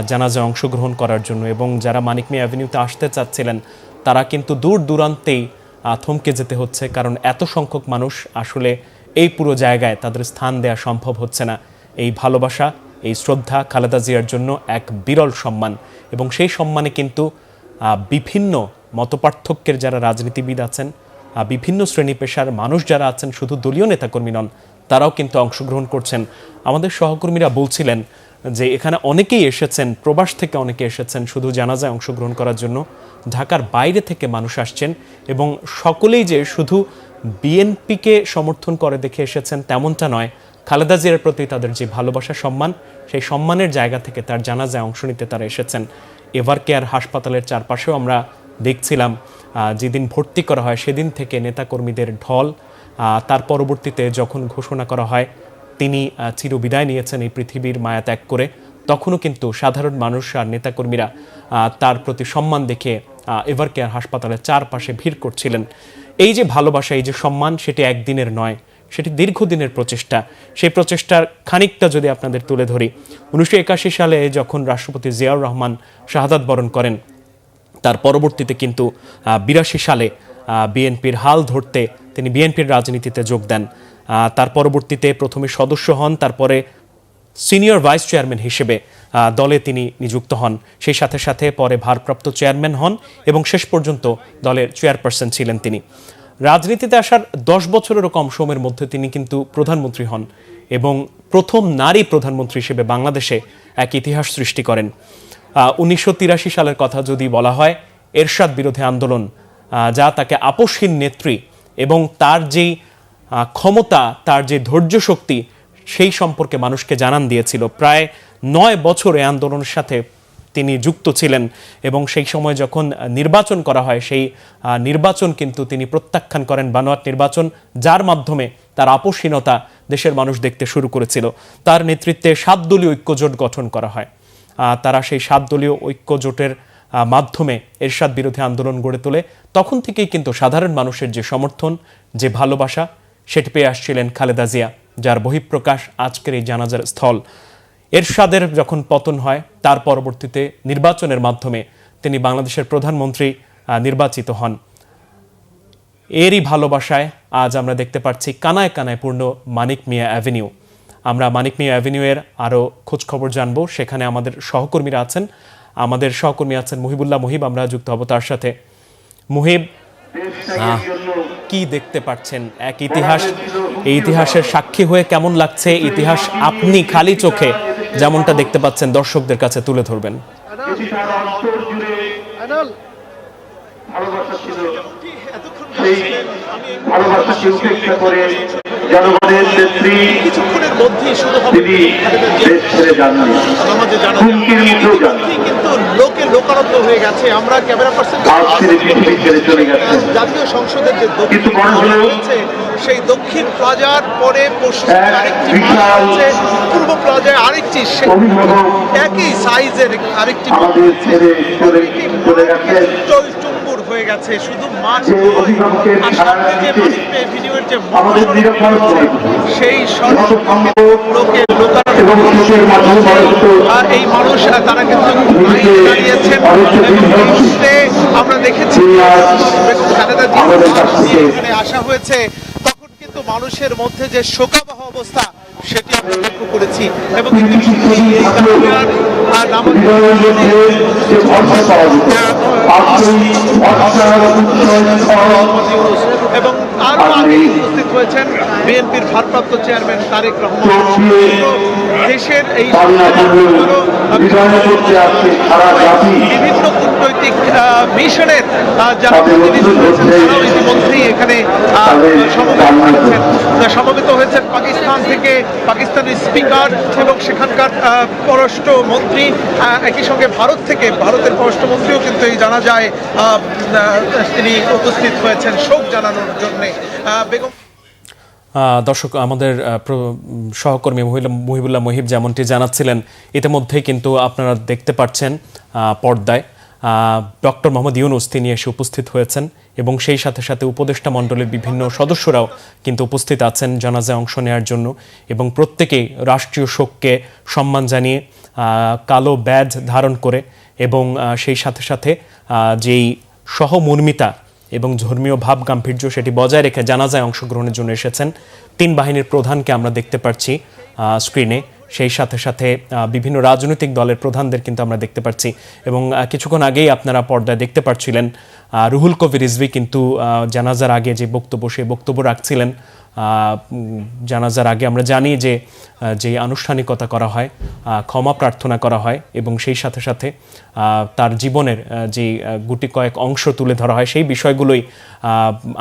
জানাজায় অংশগ্রহণ করার জন্য। এবং যারা মানিক মিয়া অ্যাভিনিউতে আসতে চাচ্ছিলেন তারা কিন্তু দূর দূরান্তেই থমকে যেতে হচ্ছে, কারণ এত সংখ্যক মানুষ, আসলে এই পুরো জায়গায় তাদের স্থান দেওয়া সম্ভব হচ্ছে না। এই ভালোবাসা, এই শ্রদ্ধা খালেদা জিয়ার জন্য এক বিরল সম্মান। এবং সেই সম্মানে কিন্তু বিভিন্ন মতপার্থক্যের যারা রাজনীতিবিদ আছেন, বিভিন্ন শ্রেণী পেশার মানুষ যারা আছেন, শুধু দলীয় নেতাকর্মী নন, তারাও কিন্তু অংশগ্রহণ করছেন। আমাদের সহকর্মীরা বলছিলেন যে এখানে অনেকেই এসেছেন, প্রবাস থেকে অনেকে এসেছেন শুধু জানাজায় অংশগ্রহণ করার জন্য। ঢাকার বাইরে থেকে মানুষ আসছেন এবং সকলেই যে শুধু বিএনপিকে সমর্থন করে দেখে এসেছেন তেমনটা নয়। খালেদা জিয়ার প্রতি তাদের যে ভালোবাসা, সম্মান, সেই সম্মানের জায়গা থেকে তার জানাজায় অংশ নিতে তারা এসেছেন। এভার কেয়ার হাসপাতালের চারপাশেও আমরা দেখছিলাম যেদিন ভর্তি করা হয় সেদিন থেকে নেতাকর্মীদের ঢল। তার পরবর্তীতে যখন ঘোষণা করা হয় তিনি চিরবিদায় নিয়েছেন এই পৃথিবীর মায়া ত্যাগ করে, তখনও কিন্তু সাধারণ মানুষ আর নেতাকর্মীরা তার প্রতি সম্মান দেখে এভার কেয়ার হাসপাতালের চারপাশে ভিড় করছিলেন। এই যে ভালোবাসা, এই যে সম্মান, সেটি একদিনের নয়, সেটি দীর্ঘদিনের প্রচেষ্টা। সেই প্রচেষ্টার খানিকটা যদি আপনাদের তুলে ধরি, 1981 সালে যখন রাষ্ট্রপতি জিয়াউর রহমান শাহাদাত বরণ করেন, তার পরবর্তীতে কিন্তু 82 সালে বিএনপির হাল ধরতে তিনি বিএনপির রাজনীতিতে যোগ দেন। তার পরবর্তীতে প্রথমে সদস্য হন, তারপরে সিনিয়র ভাইস চেয়ারম্যান হিসেবে দলে তিনি নিযুক্ত হন। সেই সাথে সাথে পরে ভারপ্রাপ্ত চেয়ারম্যান হন এবং শেষ পর্যন্ত দলের চেয়ারপারসন ছিলেন তিনি। রাজনীতিতে আসার 10 বছরেরও কম সময়ের মধ্যে তিনি কিন্তু প্রধানমন্ত্রী হন এবং প্রথম নারী প্রধানমন্ত্রী হিসেবে বাংলাদেশে এক ইতিহাস সৃষ্টি করেন। 1983 সালের কথা যদি বলা হয়, এরশাদ বিরোধী আন্দোলন যা তাকে আপসহীন নেত্রী এবং তার যেই ক্ষমতা, তার যে ধৈর্য শক্তি, সেই সম্পর্কে মানুষকে জানান দিয়েছিল। প্রায় 9 বছর এই আন্দোলনের সাথে তিনি যুক্ত ছিলেন এবং সেই সময় যখন নির্বাচন করা হয় সেই নির্বাচন কিন্তু তিনি প্রত্যাখ্যান করেন, বানোয়াট নির্বাচন, যার মাধ্যমে তার আপসহীনতা দেশের মানুষ দেখতে শুরু করেছিল। তার নেতৃত্বে 7 দলীয় ঐক্যজোট গঠন করা হয়। তারা সেই 7 দলীয় ঐক্যজোটের মাধ্যমে এরশাদ বিরোধী আন্দোলন গড়ে তোলে। তখন থেকেই কিন্তু সাধারণ মানুষের যে সমর্থন, যে ভালোবাসা, সেটি পেয়ে আসছিলেন খালেদা জিয়া, যার বহিঃপ্রকাশ আজকের এই জানাজার স্থল। এরশাদের যখন পতন হয়, তার পরবর্তীতে নির্বাচনের মাধ্যমে তিনি বাংলাদেশের প্রধানমন্ত্রী নির্বাচিত হন। এরই ভালোবাসায় আজ আমরা দেখতে পাচ্ছি কানায় কানায় পূর্ণ মানিক মিয়া অ্যাভিনিউ। আমরা মানিক মিয়া অ্যাভিনিউয়ের আরও খোঁজখবর জানবো। সেখানে আমাদের সহকর্মীরা আছেন, আমাদের সহকর্মী আছেন মুহিবুল্লাহ মুহিব, আমরা যুক্ত হব তার সাথে। মুহিব, কি দেখতে পাচ্ছেন এক ইতিহাস, এই ইতিহাসের সাক্ষী হয়ে কেমন লাগছে? ইতিহাস আপনি খালি চোখে যেমনটা দেখতে পাচ্ছেন দর্শকদের কাছে তুলে ধরবেন। ভালোবাসাকে উপেক্ষা করে জনগণের নেত্রী কিছুক্ষণের মধ্যেই শুরু হবে দেশ ছেড়ে যাননি, হুমকির মুখেও যাননি, কিন্তু লোকে লোকারণ্য হয়ে গেছে। আমরা ক্যামেরা পার্সন পৃথিবী ছেড়ে চলে গেছে। জাতীয় সংসদের যে কিন্তু মনে হলো সেই দক্ষিণ প্লাজার পরে পশ্চিম আরেকটি পূর্ব প্লাজায় আরেকটি একই সাইজের আরেকটি চলচুম্বুর হয়ে গেছে। শুধু মাঠ আর সামনে যে ভিডিওর যে সেই লোকে এই মানুষ তারা কিন্তু দাঁড়িয়েছেন। আমরা দেখেছি খালেদা জিয়া এখানে আসা হয়েছে, তখন কিন্তু মানুষের মধ্যে যে শোকাবহ অবস্থা সেটি আমরা লক্ষ্য করেছি এবং এবং আরো আগে উপস্থিত হয়েছেন বিএনপির ভারপ্রাপ্ত চেয়ারম্যান তারেক রহমান। দেশের এই বিভিন্ন কূটনৈতিক মিশনের যারা প্রতিনিধি রয়েছেন তারাও ইতিমধ্যেই এখানে সমবেত হয়েছেন পাকিস্তান থেকে, পাকিস্তানের স্পিকার এবং সেখানকার পররাষ্ট্রমন্ত্রী, একই সঙ্গে ভারত থেকে ভারতের পররাষ্ট্রমন্ত্রীও কিন্তু এই জানা যায় তিনি উপস্থিত হয়েছেন শোক জানানোর জন্য। বেগম দর্শক, আমাদের সহকর্মী মুহিবুল্লাহ মুহিব যেমনটি জানাচ্ছিলেন, ইতিমধ্যেই কিন্তু আপনারা দেখতে পাচ্ছেন পর্দায় ডক্টর মোহাম্মদ ইউনূস তিনি এসে উপস্থিত হয়েছেন এবং সেই সাথে সাথে উপদেষ্টা মণ্ডলের বিভিন্ন সদস্যরাও কিন্তু উপস্থিত আছেন জানাজায় অংশ নেওয়ার জন্য এবং প্রত্যেকেই রাষ্ট্রীয় শোককে সম্মান জানিয়ে কালো ব্যাজ ধারণ করে এবং সেই সাথে সাথে যেই সহমর্মিতা এবং ধর্মীয় ভাব গাম্ভীর্য সেটি বজায় রেখে জানাজায় অংশগ্রহণের জন্য এসেছেন 3 বাহিনীর প্রধানকে আমরা দেখতে পাচ্ছি স্ক্রিনে। সেই সাথে সাথে বিভিন্ন রাজনৈতিক দলের প্রধানদের কিন্তু আমরা দেখতে পাচ্ছি এবং কিছুক্ষণ আগেই আপনারা পর্দায় দেখতে পাচ্ছিলেন রুহুল কবির রিজভী কিন্তু জানাজার আগে যে বক্তব্য, সেই বক্তব্য রাখছিলেন। জানাজার আগে আমরা জানি যে যে আনুষ্ঠানিকতা করা হয়, ক্ষমা প্রার্থনা করা হয় এবং সেই সাথে সাথে তার জীবনের যে গুটি কয়েক অংশ তুলে ধরা হয়, সেই বিষয়গুলোই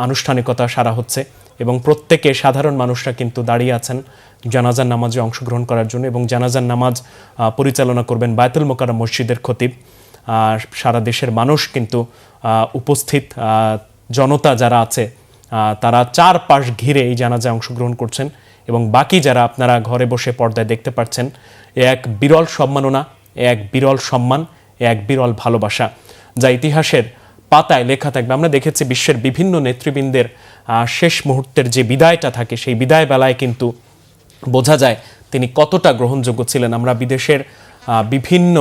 আনুষ্ঠানিকতা সারা হচ্ছে এবং প্রত্যেকে সাধারণ মানুষরা কিন্তু দাঁড়িয়ে আছেন জানাজার নামাজে অংশগ্রহণ করার জন্য এবং জানাজার নামাজ পরিচালনা করবেন বায়তুল মোকাররম মসজিদের খতিব। সারা দেশের মানুষ কিন্তু উপস্থিত, জনতা যারা আছে তারা চারপাশ ঘিরে এই জানাজায় অংশগ্রহণ করছেন এবং বাকি যারা আপনারা ঘরে বসে পর্দায় দেখতে পাচ্ছেন, এক বিরল সম্মাননা, এক বিরল সম্মান, এক বিরল ভালোবাসা যা ইতিহাসের পাতায় লেখা থাকবে। আমরা দেখেছি বিশ্বের বিভিন্ন নেতৃবৃন্দের শেষ মুহূর্তের যে বিদায়টা থাকে, সেই বিদায় বেলায় কিন্তু বোঝা যায় তিনি কতটা গ্রহণযোগ্য ছিলেন। আমরা বিদেশের বিভিন্ন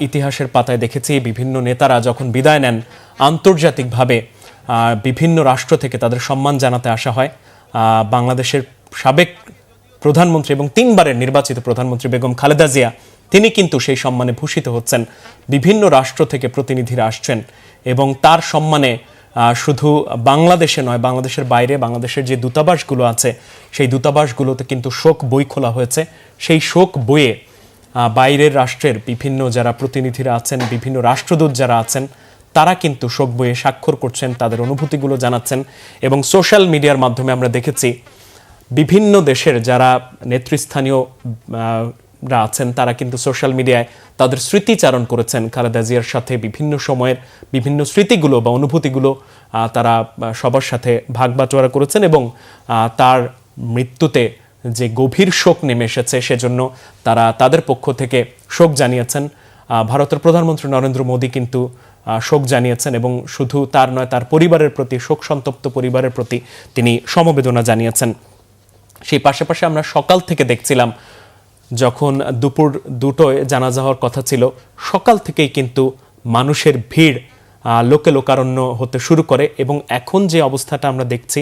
ইতিহাসের পাতায় দেখেছি বিভিন্ন নেতারা যখন বিদায় নেন, আন্তর্জাতিকভাবে বিভিন্ন রাষ্ট্র থেকে তাদের সম্মান জানাতে আসা হয়। বাংলাদেশের সাবেক প্রধানমন্ত্রী এবং 3 বারের নির্বাচিত প্রধানমন্ত্রী বেগম খালেদা জিয়া, তিনি কিন্তু সেই সম্মানে ভূষিত হচ্ছেন। বিভিন্ন রাষ্ট্র থেকে প্রতিনিধিরা আসছেন এবং তার সম্মানে শুধু বাংলাদেশে নয়, বাংলাদেশের বাইরে বাংলাদেশের যে দূতাবাসগুলো আছে সেই দূতাবাসগুলোতে কিন্তু শোক বই খোলা হয়েছে। সেই শোক বইয়ে বাইরের রাষ্ট্রের বিভিন্ন যারা প্রতিনিধিরা আছেন, বিভিন্ন রাষ্ট্রদূত যারা আছেন, তারা কিন্তু শোক বইয়ে স্বাক্ষর করছেন, তাদের অনুভূতিগুলো জানাচ্ছেন এবং সোশ্যাল মিডিয়ার মাধ্যমে আমরা দেখেছি বিভিন্ন দেশের যারা নেতৃস্থানীয় আছেন তারা কিন্তু সোশ্যাল মিডিয়ায় তাদের স্মৃতিচারণ করেছেন খালেদা জিয়ার সাথে। বিভিন্ন সময়ের বিভিন্ন স্মৃতিগুলো বা অনুভূতিগুলো তারা সবার সাথে ভাগ বাটোয়ারা করেছেন এবং তার মৃত্যুতে যে গভীর শোক নেমে এসেছে সেজন্য তারা তাদের পক্ষ থেকে শোক জানিয়েছেন। ভারতের প্রধানমন্ত্রী নরেন্দ্র মোদী কিন্তু শোক জানিয়েছেন এবং শুধু তার নয়, তার পরিবারের প্রতি, শোক সন্তপ্ত পরিবারের প্রতি তিনি সমবেদনা জানিয়েছেন। সেই পাশাপাশি আমরা সকাল থেকে দেখছিলাম যখন দুপুর 2টোয় জানাজা হওয়ার কথা ছিল, সকাল থেকেই কিন্তু মানুষের ভিড় লোকে লোকারণ্য হতে শুরু করে এবং এখন যে অবস্থাটা আমরা দেখছি,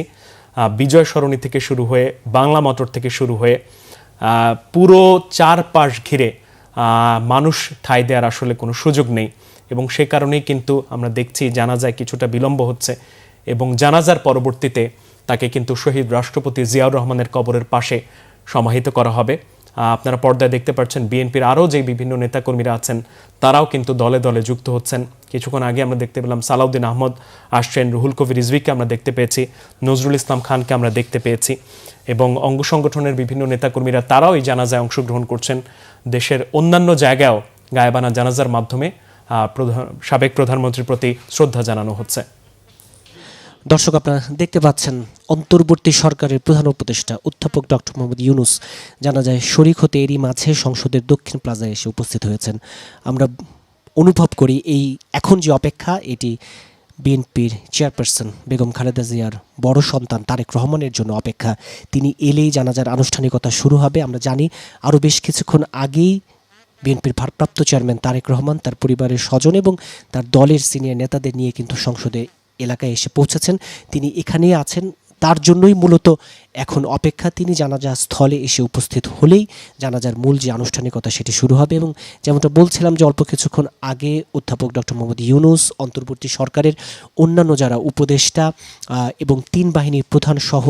বিজয় সরণি থেকে শুরু হয়ে বাংলা মোটর থেকে শুরু হয়ে পুরো চারপাশ ঘিরে মানুষ ঠাঁই দেওয়ার আসলে কোনো সুযোগ নেই এবং সে কারণেই কিন্তু আমরা দেখছি জানাজায় কিছুটা বিলম্ব হচ্ছে এবং জানাজার পরবর্তীতে তাকে কিন্তু শহীদ রাষ্ট্রপতি জিয়াউর রহমানের কবরের পাশে সমাহিত করা হবে। আপনারা পর্দায় দেখতে পাচ্ছেন বিএনপির আরও যে বিভিন্ন নেতাকর্মীরা আছেন তারাও কিন্তু দলে দলে যুক্ত হচ্ছেন। কিছুক্ষণ আগে আমরা দেখতে পেলাম সালাউদ্দিন আহমদ আসছেন, রুহুল কবির রিজভীকে আমরা দেখতে পেয়েছি, নজরুল ইসলাম খানকে আমরা দেখতে পেয়েছি এবং অঙ্গ সংগঠনের বিভিন্ন নেতাকর্মীরা তারাও এই জানাজায় অংশগ্রহণ করছেন। দেশের অন্যান্য জায়গায়ও গায়েবানা জানাজার মাধ্যমে সাবেক প্রধানমন্ত্রীর প্রতি শ্রদ্ধা জানানো হচ্ছে। দর্শক, আপনারা দেখতে পাচ্ছেন অন্তর্বর্তী সরকারের প্রধান উপদেষ্টা অধ্যাপক ডক্টর মোহাম্মদ ইউনূস জানাজায় শরীক হতে এরই মাঝে সংসদের দক্ষিণ প্লাজায় এসে উপস্থিত হয়েছেন। আমরা অনুভব করি এই এখন যে অপেক্ষা, এটি বিএনপির চেয়ারপারসন বেগম খালেদা জিয়ার বড় সন্তান তারেক রহমানের জন্য অপেক্ষা। তিনি এলেই জানাজার আনুষ্ঠানিকতা শুরু হবে। আমরা জানি আরও বেশ কিছুক্ষণ আগেই বিএনপির ভারপ্রাপ্ত চেয়ারম্যান তারেক রহমান তার পরিবারের স্বজন এবং তার দলের সিনিয়র নেতাদের নিয়ে কিন্তু সংসদে এলাকায় এসে পৌঁছেছেন। তিনি এখানেই আছেন, তার জন্যই মূলত এখন অপেক্ষা। তিনি জানাজা স্থলে এসে উপস্থিত হলেই জানাজার মূল যে আনুষ্ঠানিকতা সেটি শুরু হবে এবং যেমনটা বলছিলাম যে অল্প কিছুক্ষণ আগে অধ্যাপক ডক্টর মোহাম্মদ ইউনূস, অন্তর্বর্তী সরকারের অন্যান্য যারা উপদেষ্টা এবং 3 বাহিনীর প্রধান সহ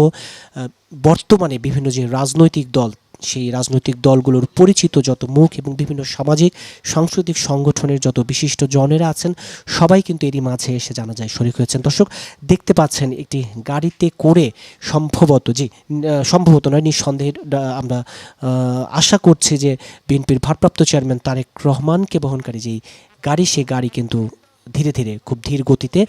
বর্তমানে বিভিন্ন যে রাজনৈতিক দল, সেই রাজনৈতিক দলগুলোর পরিচিত যত মুখ এবং বিভিন্ন সামাজিক সাংস্কৃতিক সংগঠনের যত বিশিষ্ট জনেরা আছেন সবাই কিন্তু এরই মাঝে এসে জানাজায় শরীক হয়েছেন। দর্শক, দেখতে পাচ্ছেন একটি গাড়িতে করে সম্ভবত নয়, নিঃসন্দেহে আমরা আশা করছি যে বিএনপির ভারপ্রাপ্ত চেয়ারম্যান তারেক রহমানকে বহনকারী যেই গাড়ি, সেই গাড়ি কিন্তু ধীরে ধীরে খুব ধীর গতিতে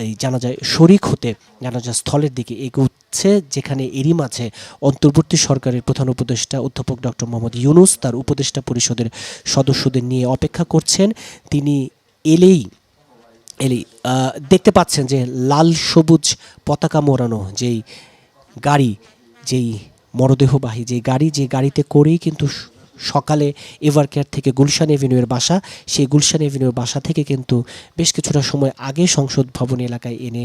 এই জানাজায় শরীক হতে জানাজা স্থলের দিকে এগোচ্ছে, যেখানে এরই মাঝে অন্তর্বর্তী সরকারের প্রধান উপদেষ্টা অধ্যাপক ডক্টর মোহাম্মদ ইউনূস তার উপদেষ্টা পরিষদের সদস্যদের নিয়ে অপেক্ষা করছেন। তিনি এলেই দেখতে পাচ্ছেন যে লাল সবুজ পতাকা মোড়ানো যেই গাড়ি, যেই মরদেহবাহী যে গাড়ি, যে গাড়িতে করেই কিন্তু সকালে এভারকেয়ার থেকে গুলশান এভিনিউয়ের বাসা, সেই গুলশান এভিনিউর বাসা থেকে কিন্তু বেশ কিছুটা সময় আগে সংসদ ভবন এলাকায় এনে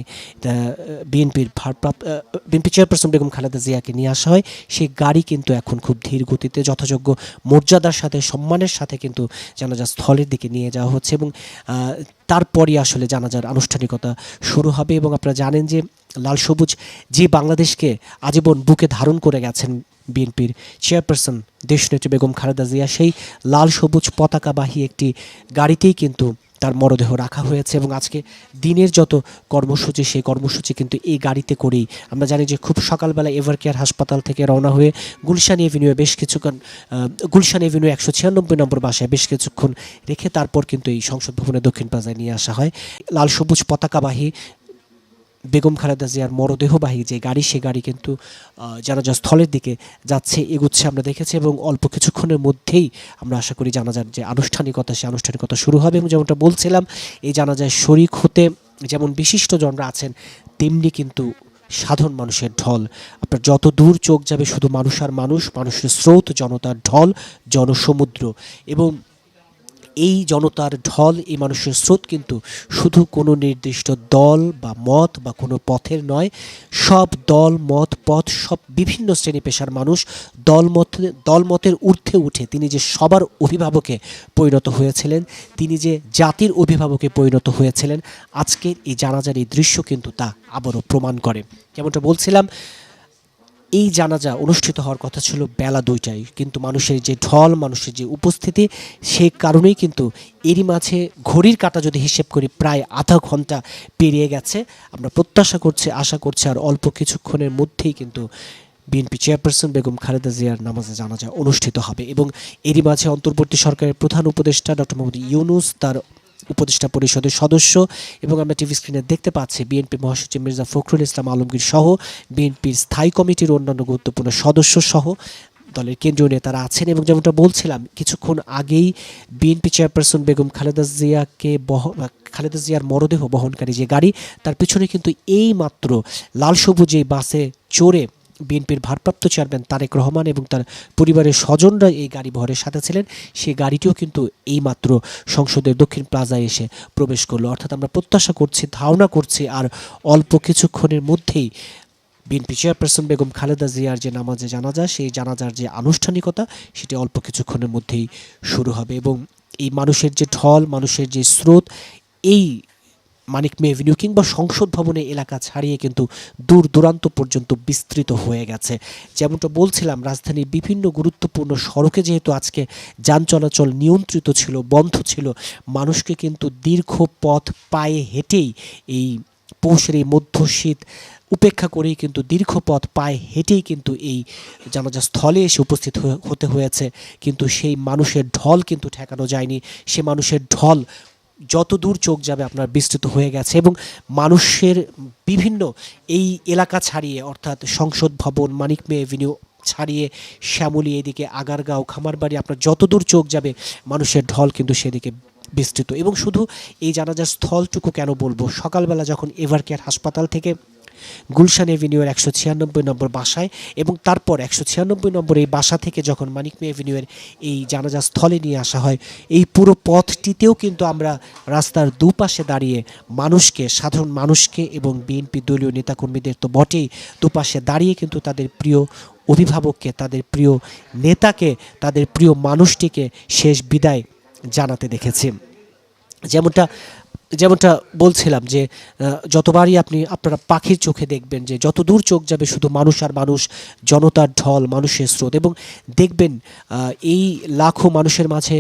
বিএনপি চেয়ারপারসন বেগম খালেদা জিয়াকে নিয়ে আসা হয়। সেই গাড়ি কিন্তু এখন খুব ধীর গতিতে যথাযোগ্য মর্যাদার সাথে সম্মানের সাথে কিন্তু জানাজা স্থলের দিকে নিয়ে যাওয়া হচ্ছে এবং তারপরই আসলে জানাজার আনুষ্ঠানিকতা শুরু হবে। এবং আপনারা জানেন যে লাল সবুজ যে বাংলাদেশকে আজীবন বুকে ধারণ করে গেছেন বিএনপির চেয়ারপারসন দেশনেত্রী বেগম খালেদা জিয়া, সেই লাল সবুজ পতাকাবাহী একটি গাড়িতেই কিন্তু তার মরদেহ রাখা হয়েছে। এবং আজকে দিনের যত কর্মসূচি, সেই কর্মসূচি কিন্তু এই গাড়িতে করেই, আমরা জানি যে খুব সকালবেলা এভারকেয়ার হাসপাতাল থেকে রওনা হয়ে গুলশান এভিনিউ বেশ কিছুক্ষণ, গুলশান এভিনিউ 196 নম্বর বাসায় বেশ কিছুক্ষণ রেখে তারপর কিন্তু এই সংসদ ভবনের দক্ষিণ প্লাজায় নিয়ে আসা হয়। লাল সবুজ পতাকাবাহী বেগম খালেদা জিয়ার মরদেহবাহী যে গাড়ি, সে গাড়ি কিন্তু জানাজা স্থলের দিকে যাচ্ছে, এগুচ্ছে আমরা দেখেছি। এবং অল্প কিছুক্ষণের মধ্যেই আমরা আশা করি জানাজার যে আনুষ্ঠানিকতা, সে আনুষ্ঠানিকতা শুরু হবে। এবং যেমনটা বলছিলাম, এই জানাজায় শরিক হতে যেমন বিশিষ্টজনরা আছেন, তেমনি কিন্তু সাধারণ মানুষের ঢল। আপনার যত দূর চোখ যাবে শুধু মানুষ আর মানুষ, মানুষের স্রোত, জনতার ঢল, জনসমুদ্র। এবং এই জনতার ঢল, এই মানুষের স্রোত কিন্তু শুধু কোনো নির্দিষ্ট দল বা মত বা কোনো পথের নয়। সব দল, মত, পথ, সব বিভিন্ন শ্রেণী পেশার মানুষ দলমতের ঊর্ধ্বে উঠে তিনি যে সবার অভিভাবকে পরিণত হয়েছিলেন, তিনি যে জাতির অভিভাবকে পরিণত হয়েছিলেন, আজকের এই জানাজার এই দৃশ্য কিন্তু তা আবারও প্রমাণ করে। যেমনটা বলছিলাম, এই জানাজা অনুষ্ঠিত হওয়ার কথা ছিল বেলা 2টায়, কিন্তু মানুষের যে ঢল, মানুষের যে উপস্থিতি, সে কারণেই কিন্তু এরই মাঝে ঘড়ির কাঁটা যদি হিসেব করি প্রায় আধা ঘন্টা পেরিয়ে গেছে। আমরা প্রত্যাশা করছি, আশা করছি আর অল্প কিছুক্ষণের মধ্যেই কিন্তু বিএনপি চেয়ারপারসন বেগম খালেদা জিয়ার নামাজে জানাজা অনুষ্ঠিত হবে। এবং এরই মাঝে অন্তর্বর্তী সরকারের প্রধান উপদেষ্টা ডক্টর মোহাম্মদ ইউনূস, তার উপদেষ্টা পরিষদের সদস্য, এবং আমরা টিভি স্ক্রিনে দেখতে পাচ্ছি বিএনপি মহাসচিব মির্জা ফখরুল ইসলাম আলমগীর সহ বিএনপির স্থায়ী কমিটির অন্যান্য গুরুত্বপূর্ণ সদস্য সহ দলের কেন্দ্রীয় নেতারা আছেন। এবং যেমনটা বলছিলাম, কিছুক্ষণ আগেই বিএনপি চেয়ারপারসন বেগম খালেদা জিয়ার মরদেহ বহনকারী যে গাড়ি, তার পিছনে কিন্তু এই মাত্র লাল সবুজ এই বাসে চড়ে বিএনপির ভারপ্রাপ্ত চেয়ারম্যান তারেক রহমান এবং তার পরিবারের স্বজনরা এই গাড়ি বহরের সাথে ছিলেন। সেই গাড়িটিও কিন্তু এইমাত্র সংসদের দক্ষিণ প্লাজায় এসে প্রবেশ করলো। অর্থাৎ আমরা প্রত্যাশা করছি, ধারণা করছি আর অল্প কিছুক্ষণের মধ্যেই বিএনপি চেয়ারপারসন বেগম খালেদা জিয়ার যে নামাজে জানাজা, সেই জানাজার যে আনুষ্ঠানিকতা, সেটি অল্প কিছুক্ষণের মধ্যেই শুরু হবে। এবং এই মানুষের যে ঢল, মানুষের যে স্রোত, এই মানিক মে এভিনিউ কিংবা সংসদ ভবনের এলাকা ছাড়িয়ে কিন্তু দূর দূরান্ত পর্যন্ত বিস্তৃত হয়ে গেছে। যেমনটা বলছিলাম, রাজধানীর বিভিন্ন গুরুত্বপূর্ণ সড়কে যেহেতু আজকে যান চলাচল নিয়ন্ত্রিত ছিল, বন্ধ ছিল, মানুষকে কিন্তু দীর্ঘ পথ পায়ে হেঁটেই এই পৌষের এই মধ্য শীত উপেক্ষা করেই কিন্তু দীর্ঘ পথ পায়ে হেঁটেই কিন্তু এই জানাজা স্থলে এসে উপস্থিত হতে হয়েছে। কিন্তু সেই মানুষের ঢল কিন্তু ঠেকানো যায়নি। সে মানুষের ঢল যত দূর চোখ যাবে আপনার বিস্তৃত হয়ে গেছে। এবং মানুষের বিভিন্ন এই এলাকা ছাড়িয়ে, অর্থাৎ সংসদ ভবন, মানিক মে এভিনিউ ছাড়িয়ে শ্যামলী, এদিকে আগারগাঁও, খামারবাড়ি, আপনার যত দূর চোখ যাবে মানুষের ঢল কিন্তু সেদিকে বিস্তৃত। এবং শুধু এই জানাজার স্থলটুকু কেন বলবো, সকালবেলা যখন এভারকেয়ার হাসপাতাল থেকে গুলশান এভিনিউয়ের 196 নম্বর বাসায় এবং তারপর 196 নম্বর এই বাসা থেকে যখন মানিক মে এভিনিউয়ের এই জানাজা স্থলে নিয়ে আসা হয়, এই পুরো পথটিতেও কিন্তু আমরা রাস্তার দুপাশে দাঁড়িয়ে মানুষকে, সাধারণ মানুষকে এবং বিএনপি দলীয় নেতাকর্মীদের তো বটেই, দুপাশে দাঁড়িয়ে কিন্তু তাদের প্রিয় অভিভাবককে, তাদের প্রিয় নেতাকে, তাদের প্রিয় মানুষটিকে শেষ বিদায় জানাতে দেখেছি। যেমনটা বলছিলাম যে যতবারই আপনারা পাখির চোখে দেখবেন যে যত দূর চোখ যাবে শুধু মানুষ আর মানুষ, জনতার ঢল, মানুষের স্রোত। এবং দেখবেন এই লাখো মানুষের মাঝে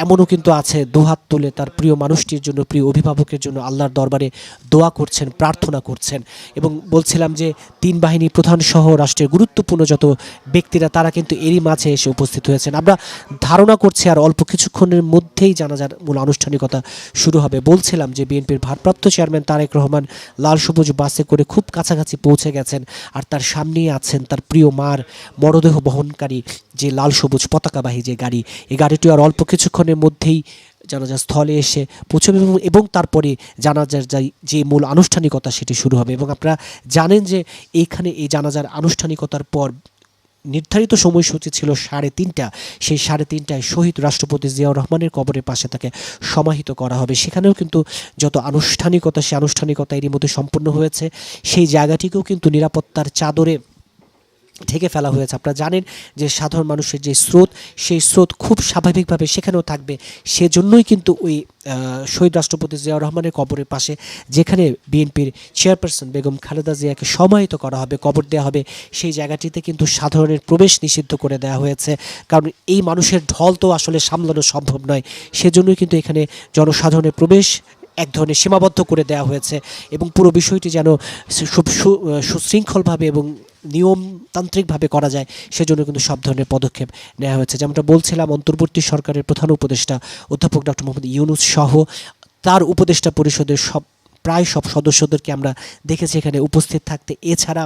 এমনও কিন্তু আছে দুহাত তুলে তার প্রিয় মানুষটির জন্য, প্রিয় অভিভাবকের জন্য আল্লাহর দরবারে দোয়া করছেন, প্রার্থনা করছেন। এবং বলছিলাম যে 3 বাহিনী প্রধান সহ রাষ্ট্রের গুরুত্বপূর্ণ যত ব্যক্তিরা, তারা কিন্তু এরই মাঝে এসে উপস্থিত হয়েছেন। আমরা ধারণা করছি আর অল্প কিছুক্ষণের মধ্যেই জানাজার মূল আনুষ্ঠানিকতা শুরু হবে। বলছিলাম যে বিএনপির ভারপ্রাপ্ত চেয়ারম্যান তারেক রহমান লাল সবুজ বাসে করে খুব কাছাকাছি পৌঁছে গেছেন, আর তার সামনেই আছেন তার প্রিয় মার মরদেহ বহনকারী যে লাল সবুজ পতাকাবাহী যে গাড়ি, এই গাড়িটি আর অল্প কিছুক্ষণের মধ্যেই জানাজা স্থলে এসে পৌঁছবে এবং তারপরে জানাজার যে মূল আনুষ্ঠানিকতা সেটি শুরু হবে। এবং আপনারা জানেন যে এইখানে এই জানাজার আনুষ্ঠানিকতার পর নির্ধারিত সময়সূচি ছিল 3:30। সেই 3:30টায় শহীদ রাষ্ট্রপতি জিয়াউর রহমানের কবরের পাশে তাকে সমাহিত করা হবে। সেখানেও কিন্তু যত আনুষ্ঠানিকতা, সেই আনুষ্ঠানিকতা এরই মধ্যে সম্পূর্ণ হয়েছে। সেই জায়গাটিকেও কিন্তু নিরাপত্তার চাদরে ঢেকে ফেলা হয়েছে। আপনারা জানেন যে সাধারণ মানুষের যে স্রোত, সেই স্রোত খুব স্বাভাবিকভাবে সেখানেও থাকবে। সেজন্যই কিন্তু ওই শহীদ রাষ্ট্রপতি জিয়াউর রহমানের কবরের পাশে, যেখানে বিএনপির চেয়ারপারসন বেগম খালেদা জিয়াকে সমাহিত করা হবে, কবর দেওয়া হবে, সেই জায়গাটিতে কিন্তু সাধারণের প্রবেশ নিষিদ্ধ করে দেওয়া হয়েছে। কারণ এই মানুষের ঢল তো আসলে সামলানো সম্ভব নয়। সেজন্যই কিন্তু এখানে জনসাধারণের প্রবেশ এক ধরনের সীমাবদ্ধ করে দেওয়া হয়েছে, এবং পুরো বিষয়টি যেন খুব সুশৃঙ্খলভাবে এবং নিয়মতান্ত্রিকভাবে করা যায়, সেজন্য কিন্তু সব ধরনের পদক্ষেপ নেওয়া হয়েছে। যেমনটা বলছিলাম, অন্তর্বর্তী সরকারের প্রধান উপদেষ্টা অধ্যাপক ডক্টর মোহাম্মদ ইউনূস সহ তার উপদেষ্টা পরিষদের প্রায় সব সদস্যদেরকে আমরা দেখেছি এখানে উপস্থিত থাকতে। এছাড়া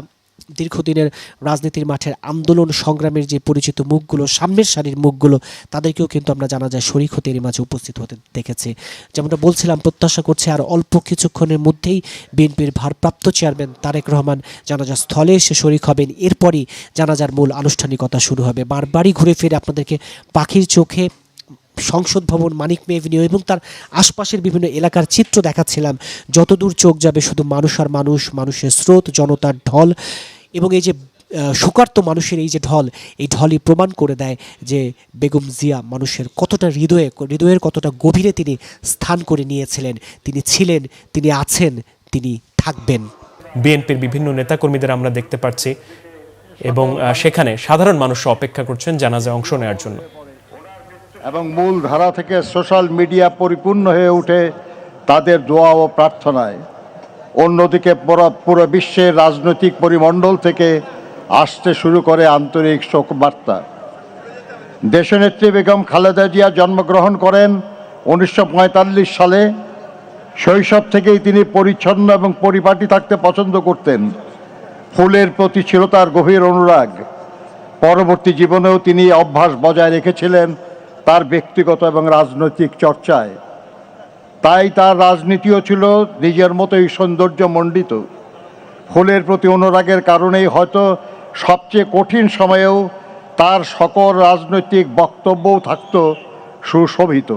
দীর্ঘদিনের রাজনীতির মাঠের আন্দোলন সংগ্রামের যে পরিচিত মুখগুলো, সামনের সারির মুখগুলো, তাদেরকেও কিন্তু আমরা জানা যায় শরীক হতে এর মাঝে উপস্থিত হতে দেখেছি। যেমনটা বলছিলাম, প্রত্যাশা করছে আর অল্প কিছুক্ষণের মধ্যেই বিএনপির ভারপ্রাপ্ত চেয়ারম্যান তারেক রহমান জানাজা স্থলে এসে শরীক হবেন। এরপরই জানাজার মূল আনুষ্ঠানিকতা শুরু হবে। বারবারই ঘুরে ফিরে আপনাদেরকে পাখির চোখে সংসদ ভবন, মানিক মে এভিনিউ এবং তার আশপাশের বিভিন্ন এলাকার চিত্র দেখাচ্ছিলাম। যতদূর চোখ যাবে শুধু মানুষ আর মানুষ, মানুষের স্রোত, জনতার ঢল, এবং এই যে শোকার্ত মানুষের এই যে ঢল, এই ঢলই প্রমাণ করে দেয় যে বেগম জিয়া মানুষের কতটা হৃদয়ের কতটা গভীরে তিনি স্থান করে নিয়েছিলেন। তিনি ছিলেন, তিনি আছেন, তিনি থাকবেন। বিএনপির বিভিন্ন নেতাকর্মীদের আমরা দেখতে পাচ্ছি, এবং সেখানে সাধারণ মানুষ অপেক্ষা করছেন জানাজায় অংশ নেওয়ার জন্য। এবং মূল ধারা থেকে সোশ্যাল মিডিয়া পরিপূর্ণ হয়ে ওঠে তাদের দোয়া ও প্রার্থনায়। অন্যদিকে পুরো বিশ্বের রাজনৈতিক পরিমণ্ডল থেকে আসতে শুরু করে আন্তরিক শোক বার্তা। দেশনেত্রী বেগম খালেদা জিয়া জন্মগ্রহণ করেন 1945 সালে। শৈশব থেকেই তিনি পরিচ্ছন্ন এবং পরিপাটি থাকতে পছন্দ করতেন। ফুলের প্রতি ছিল তার গভীর অনুরাগ। পরবর্তী জীবনেও তিনি অভ্যাস বজায় রেখেছিলেন তার ব্যক্তিগত এবং রাজনৈতিক চর্চায়। তাই তার রাজনীতিও ছিল নিজের মতোই সৌন্দর্যমণ্ডিত। ফুলের প্রতি অনুরাগের কারণেই হয়তো সবচেয়ে কঠিন সময়েও তার সকল রাজনৈতিক বক্তব্যও থাকত সুশোভিত।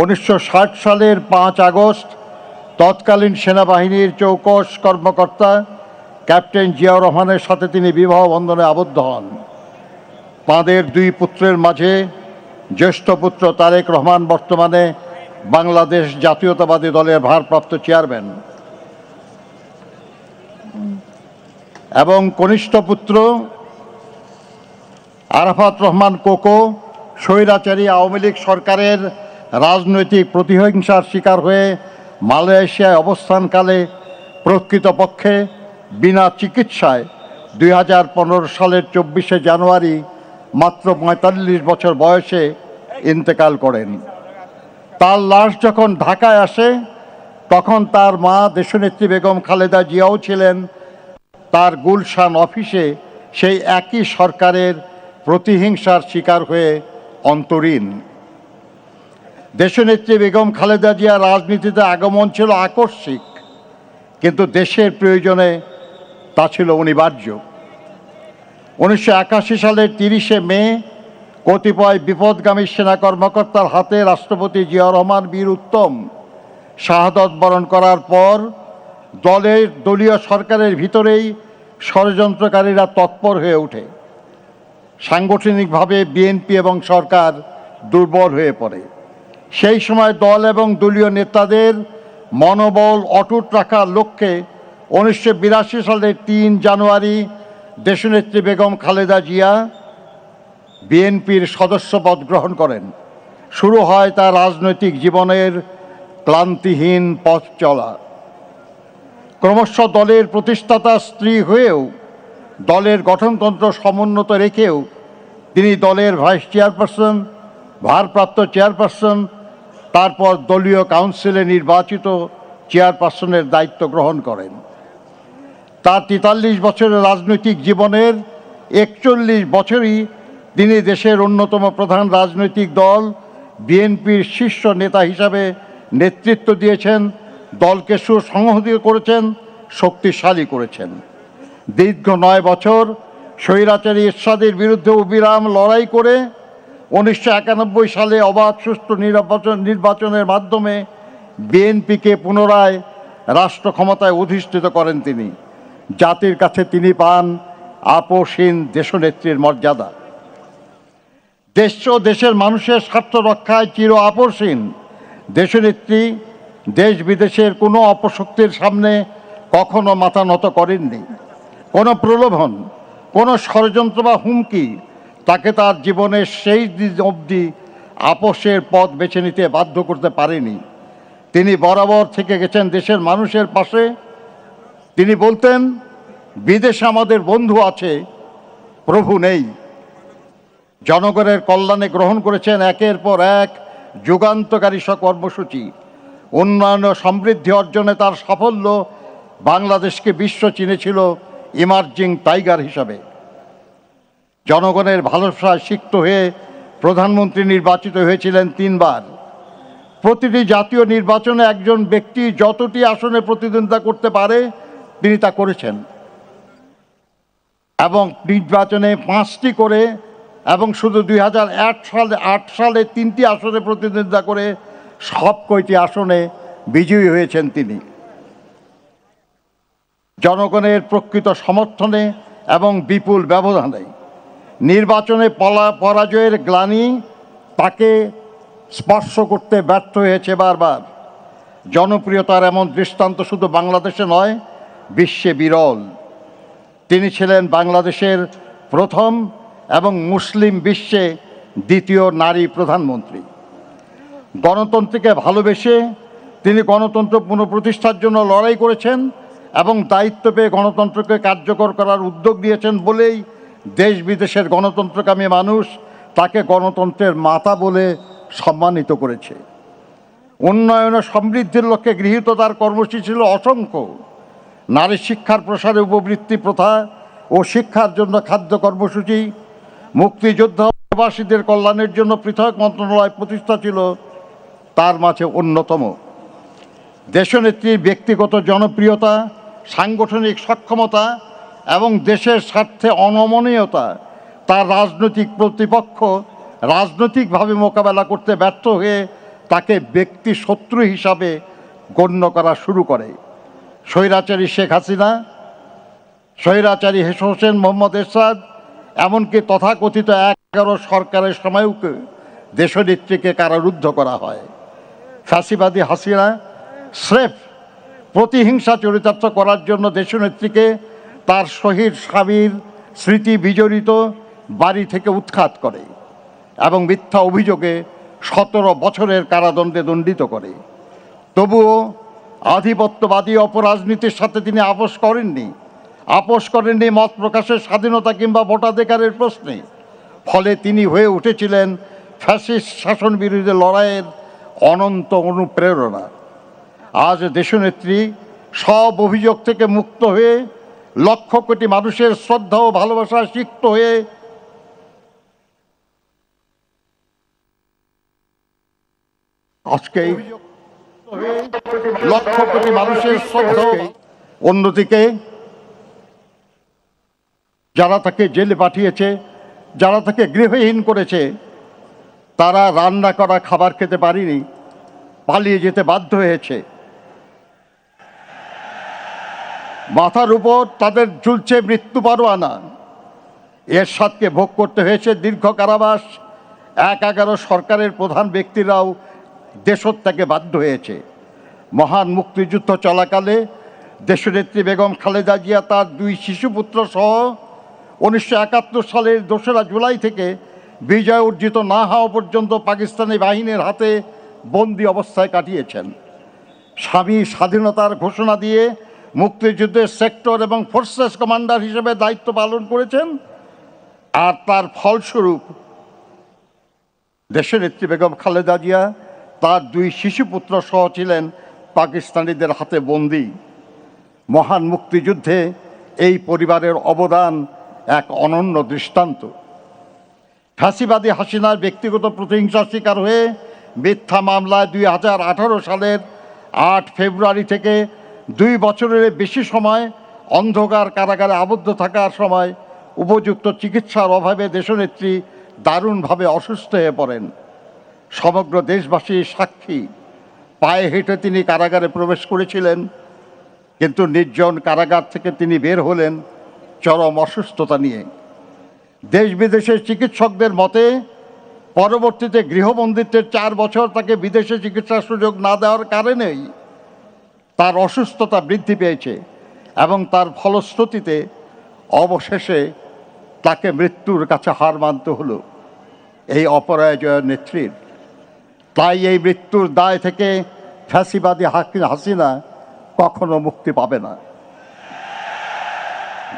1960 সালের 5 আগস্ট তৎকালীন সেনাবাহিনীর চৌকস কর্মকর্তা ক্যাপ্টেন জিয়াউর রহমানের সাথে তিনি বিবাহ বন্ধনে আবদ্ধ হন। তাঁদের 2 পুত্রের মাঝে জ্যেষ্ঠ পুত্র তারেক রহমান বর্তমানে বাংলাদেশ জাতীয়তাবাদী দলের ভারপ্রাপ্ত চেয়ারম্যান, এবং কনিষ্ঠ পুত্র আরাফাত রহমান কোকো স্বৈরাচারী আওয়ামী লীগ সরকারের রাজনৈতিক প্রতিহিংসার শিকার হয়ে মালয়েশিয়ায় অবস্থানকালে প্রকৃতপক্ষে বিনা চিকিৎসায় 2015 সালের 24শে জানুয়ারি মাত্র 45 বছর বয়সে ইন্তেকাল করেন। তার লাশ যখন ঢাকায় আসে তখন তার মা দেশনেত্রী বেগম খালেদা জিয়াও ছিলেন তার গুলশান অফিসে সেই একই সরকারের প্রতিহিংসার শিকার হয়ে অন্তরীণ। দেশনেত্রী বেগম খালেদা জিয়ার রাজনীতিতে আগমন ছিল আকস্মিক, কিন্তু দেশের প্রয়োজনে তা ছিল অনিবার্য। 1981 সালের 30শে মে কতিপয় বিপদগামী সেনা কর্মকর্তার হাতে রাষ্ট্রপতি জিয়াউর রহমান বীর উত্তম শাহাদত বরণ করার পর দলীয় সরকারের ভিতরেই ষড়যন্ত্রকারীরা তৎপর হয়ে ওঠে। সাংগঠনিকভাবে বিএনপি এবং সরকার দুর্বল হয়ে পড়ে। সেই সময় দল এবং দলীয় নেতাদের মনোবল অটুট রাখার লক্ষ্যে 1982 সালের 3 জানুয়ারি দেশনেত্রী বেগম খালেদা জিয়া বিএনপির সদস্যপদ গ্রহণ করেন। শুরু হয় তার রাজনৈতিক জীবনের ক্লান্তিহীন পথ চলা। ক্রমশ দলের প্রতিষ্ঠাতা স্ত্রী হয়েও দলের গঠনতন্ত্র সমুন্নত রেখেও তিনি দলের ভাইস চেয়ারপারসন, ভারপ্রাপ্ত চেয়ারপারসন, তারপর দলীয় কাউন্সিলে নির্বাচিত চেয়ারপারসনের দায়িত্ব গ্রহণ করেন। তার 43 বছরের রাজনৈতিক জীবনের 41 বছরই তিনি দেশের অন্যতম প্রধান রাজনৈতিক দল বিএনপির শীর্ষ নেতা হিসাবে নেতৃত্ব দিয়েছেন, দলকে সুসংহত করেছেন, শক্তিশালী করেছেন। দীর্ঘ 9 বছর স্বৈরাচারী এরশাদের বিরুদ্ধে অবিরাম লড়াই করে 1991 সালে অবাধ সুষ্ঠু নির্বাচনের মাধ্যমে বিএনপিকে পুনরায় রাষ্ট্র ক্ষমতায় অধিষ্ঠিত করেন তিনি। জাতির কাছে তিনি পান আপোষহীন দেশনেত্রীর মর্যাদা। দেশ ও দেশের মানুষের স্বার্থ রক্ষায় চির আপোষহীন দেশনেত্রী দেশ বিদেশের কোনো অপশক্তির সামনে কখনো মাথা নত করেননি। কোনো প্রলোভন, কোনো ষড়যন্ত্র বা হুমকি তাকে তার জীবনের শেষ দিন অবধি আপোষের পথ বেছে নিতে বাধ্য করতে পারেনি। তিনি বরাবর থেকে গেছেন দেশের মানুষের পাশে। তিনি বলতেন, বিদেশে আমাদের বন্ধু আছে, প্রভু নেই। জনগণের কল্যাণে গ্রহণ করেছেন একের পর এক যুগান্তকারী সব কর্মসূচি। উন্নয়ন ও সমৃদ্ধি অর্জনে তার সাফল্য বাংলাদেশকে বিশ্ব চিনেছিল ইমার্জিং টাইগার হিসাবে। জনগণের ভালোবাসায় সিক্ত হয়ে প্রধানমন্ত্রী নির্বাচিত হয়েছিলেন 3 বার। প্রতিটি জাতীয় নির্বাচনে একজন ব্যক্তি যতটি আসনে প্রতিদ্বন্দ্বিতা করতে পারে তিনি তা করেছেন, এবং নির্বাচনে 5টি করে, এবং শুধু 2008 সালে 3টি আসনে প্রতিদ্বন্দ্বিতা করে সব কয়টি আসনে বিজয়ী হয়েছেন তিনি। জনগণের প্রকৃত সমর্থনে এবং বিপুল ব্যবধানে নির্বাচনে পরাজয়ের গ্লানি তাকে স্পর্শ করতে ব্যর্থ হয়েছে বারবার। জনপ্রিয়তার এমন দৃষ্টান্ত শুধু বাংলাদেশে নয়, বিশ্বে বিরল। তিনি ছিলেন বাংলাদেশের প্রথম এবং মুসলিম বিশ্বে দ্বিতীয় নারী প্রধানমন্ত্রী। গণতন্ত্রকে ভালোবেসে তিনি গণতন্ত্র পুনঃপ্রতিষ্ঠার জন্য লড়াই করেছেন এবং দায়িত্ব পেয়ে গণতন্ত্রকে কার্যকর করার উদ্যোগ নিয়েছেন বলেই দেশ বিদেশের গণতন্ত্রকামী মানুষ তাকে গণতন্ত্রের মাতা বলে সম্মানিত করেছে। উন্নয়ন ও সমৃদ্ধির লক্ষ্যে গৃহীত তার কর্মসূচি ছিল অসংখ্য। নারী শিক্ষার প্রসারে উপবৃত্তি প্রথা ও শিক্ষার জন্য খাদ্য কর্মসূচি, মুক্তিযোদ্ধা প্রবাসীদের কল্যাণের জন্য পৃথক মন্ত্রণালয় প্রতিষ্ঠা ছিল তার মাঝে অন্যতম। দেশনেত্রীর ব্যক্তিগত জনপ্রিয়তা, সাংগঠনিক সক্ষমতা এবং দেশের স্বার্থে অনমনীয়তা তার রাজনৈতিক প্রতিপক্ষ রাজনৈতিকভাবে মোকাবেলা করতে ব্যর্থ হয়ে তাকে ব্যক্তি শত্রু হিসাবে গণ্য করা শুরু করে। স্বৈরাচারী শেখ হাসিনা, স্বৈরাচারী হোসেন মোহাম্মদ এরশাদ, এমনকি তথাকথিত 11 সরকারের সময়ও দেশনেত্রীকে কারারুদ্ধ করা হয়। ফ্যাসিবাদী হাসিনা স্রেফ প্রতিহিংসা চরিতার্থ করার জন্য দেশনেত্রীকে তার শহীদ স্বামীর স্মৃতি বিজড়িত বাড়ি থেকে উৎখাত করে এবং মিথ্যা অভিযোগে 17 বছরের কারাদণ্ডে দণ্ডিত করে। তবুও আধিপত্যবাদী অপরাজনীতির সাথে তিনি আপোষ করেননি মত প্রকাশের স্বাধীনতা কিংবা ভোটাধিকারের প্রশ্নে। ফলে তিনি হয়ে উঠেছিলেন ফ্যাসিস্ট শাসন বিরোধী লড়াইয়ের অনন্ত অনুপ্রেরণা। আজ দেশনেত্রী সব অভিযোগ থেকে মুক্ত হয়ে লক্ষ কোটি মানুষের শ্রদ্ধা ও ভালোবাসায় সিক্ত হয়ে আজকে লক্ষ কোটি মানুষের শ্রদ্ধা। অন্যদিকে যারা তাকে জেলে পাঠিয়েছে, যারা তাকে গৃহহীন করেছে, তারা রান্না করা খাবার খেতে পারেনি, পালিয়ে যেতে বাধ্য হয়েছে। মাথার উপর তাদের ঝুলছে মৃত্যু পরোয়ানা। এরশাদকে ভোগ করতে হয়েছে দীর্ঘ কারাবাস। 11 সরকারের প্রধান ব্যক্তিরাও দেশত্যাগে বাধ্য হয়েছে। মহান মুক্তিযুদ্ধ চলাকালে দেশনেত্রী বেগম খালেদা জিয়া তার 2 শিশুপুত্র সহ 1971 সালের 2রা জুলাই থেকে বিজয় অর্জিত না হওয়া পর্যন্ত পাকিস্তানি বাহিনীর হাতে বন্দি অবস্থায় কাটিয়েছেন। স্বামী স্বাধীনতার ঘোষণা দিয়ে মুক্তিযুদ্ধের সেক্টর এবং ফোর্সেস কমান্ডার হিসেবে দায়িত্ব পালন করেছেন, আর তার ফলস্বরূপ দেশনেত্রী বেগম খালেদা জিয়া তার 2 শিশুপুত্র সহ ছিলেন পাকিস্তানিদের হাতে বন্দী। মহান মুক্তিযুদ্ধে এই পরিবারের অবদান এক অনন্য দৃষ্টান্ত। ফ্যাসিবাদী হাসিনার ব্যক্তিগত প্রতিহিংসার শিকার হয়ে মিথ্যা মামলায় 2018 সালের 8 ফেব্রুয়ারি থেকে 2 বছরের বেশি সময় অন্ধকার কারাগারে আবদ্ধ থাকার সময় উপযুক্ত চিকিৎসার অভাবে দেশনেত্রী দারুণভাবে অসুস্থ হয়ে পড়েন। সমগ্র দেশবাসী সাক্ষী। পায়ে হেঁটে তিনি কারাগারে প্রবেশ করেছিলেন, কিন্তু নির্জন কারাগার থেকে তিনি বের হলেন চরম অসুস্থতা নিয়ে। দেশ বিদেশের চিকিৎসকদের মতে পরবর্তীতে গৃহবন্দিত্বের 4 বছর তাকে বিদেশে চিকিৎসার সুযোগ না দেওয়ার কারণেই তার অসুস্থতা বৃদ্ধি পেয়েছে এবং তার ফলশ্রুতিতে অবশেষে তাকে মৃত্যুর কাছে হার মানতে হলো এই অপরাজয় নেত্রীর। তাই এই মৃত্যুর দায় থেকে ফ্যাসিবাদী হাসিনা কখনো মুক্তি পাবে না।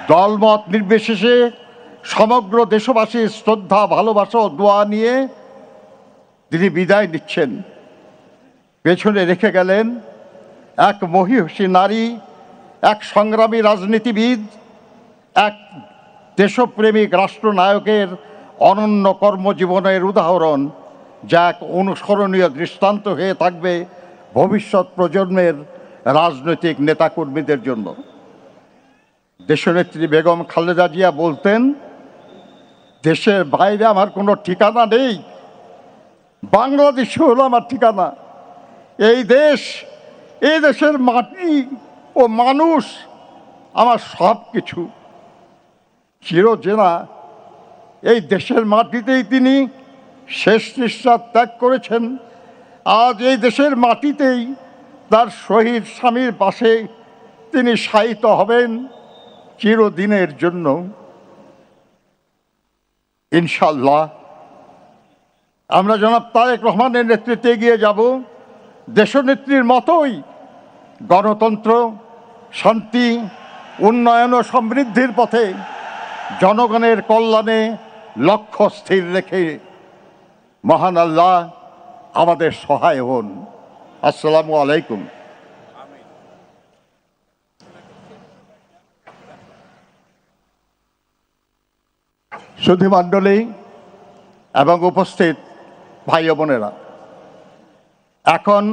দলমত নির্বিশেষে সমগ্র দেশবাসীর শ্রদ্ধা, ভালোবাসা ও দোয়া নিয়ে তিনি বিদায় নিচ্ছেন। পেছনে রেখে গেলেন এক মহিষী নারী, এক সংগ্রামী রাজনীতিবিদ, এক দেশপ্রেমিক রাষ্ট্রনায়কের অনন্য কর্মজীবনের উদাহরণ, যা এক অনুসরণীয় দৃষ্টান্ত হয়ে থাকবে ভবিষ্যৎ প্রজন্মের রাজনৈতিক নেতাকর্মীদের জন্য। দেশনেত্রী বেগম খালেদা জিয়া বলতেন, দেশের বাইরে আমার কোনো ঠিকানা নেই, বাংলাদেশ হলো আমার ঠিকানা। এই দেশ, এই দেশের মাটি ও মানুষ আমার সব কিছু। চিরচেনা এই দেশের মাটিতেই তিনি শেষ নিঃশ্বাস ত্যাগ করেছেন। আজ এই দেশের মাটিতেই তার শহীদ স্বামীর পাশে তিনি শায়িত হবেন চিরদিনের জন্য ইনশাল্লাহ। আমরা জনাব তারেক রহমানের নেতৃত্বে এগিয়ে যাব দেশনেত্রীর মতোই গণতন্ত্র, শান্তি, উন্নয়ন ও সমৃদ্ধির পথে জনগণের কল্যাণে লক্ষ্য স্থির রেখে। মহান আল্লাহ আমাদের সহায় হন। আসসালামু আলাইকুম। সুধীমণ্ডলী এবং উপস্থিত ভাই ও বোনেরা, এখন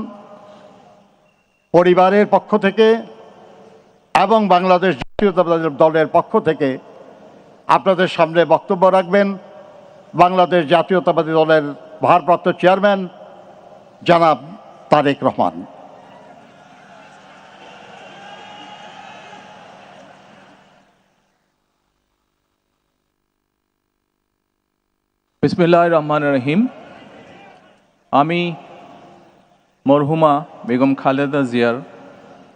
পরিবারের পক্ষ থেকে এবং বাংলাদেশ জাতীয়তাবাদী দলের পক্ষ থেকে আপনাদের সামনে বক্তব্য রাখবেন বাংলাদেশ জাতীয়তাবাদী দলের ভারপ্রাপ্ত চেয়ারম্যান জনাব তারেক রহমান। বিসমিল্লাহির রহমানির রহিম। আমি মরহুমা বেগম খালেদা জিয়ার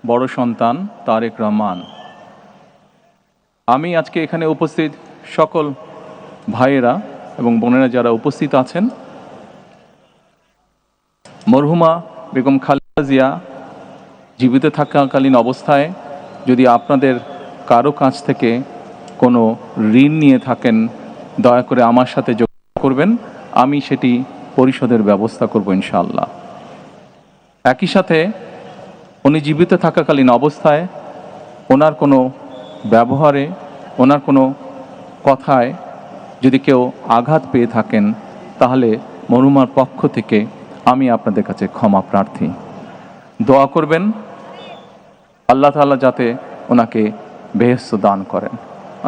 বড় সন্তান তারেক রহমান। আমি আজকে এখানে উপস্থিত সকল ভাইয়েরা এবং বোনেরা যারা উপস্থিত আছেন, মরহুমা বেগম খালেদা জিয়া জীবিত থাকাকালীন অবস্থায় যদি আপনাদের কারো কাছ থেকে কোনো ঋণ নিয়ে থাকেন, দয়া করে আমার সাথে যোগাযোগ করবেন, আমি সেটি পরিশোধের ব্যবস্থা করব ইনশাআল্লাহ। একই সাথে উনি জীবিত থাকাকালীন অবস্থায় ওনার কোনো ব্যবহারে, ওনার কোনো কথায় যদি কেউ আঘাত পেয়ে থাকেন, তাহলে মরহুমার পক্ষ থেকে আমি আপনাদের কাছে ক্ষমা প্রার্থী। দোয়া করবেন আল্লাহ তাআলা যাতে ওনাকে বেহেশত দান করেন।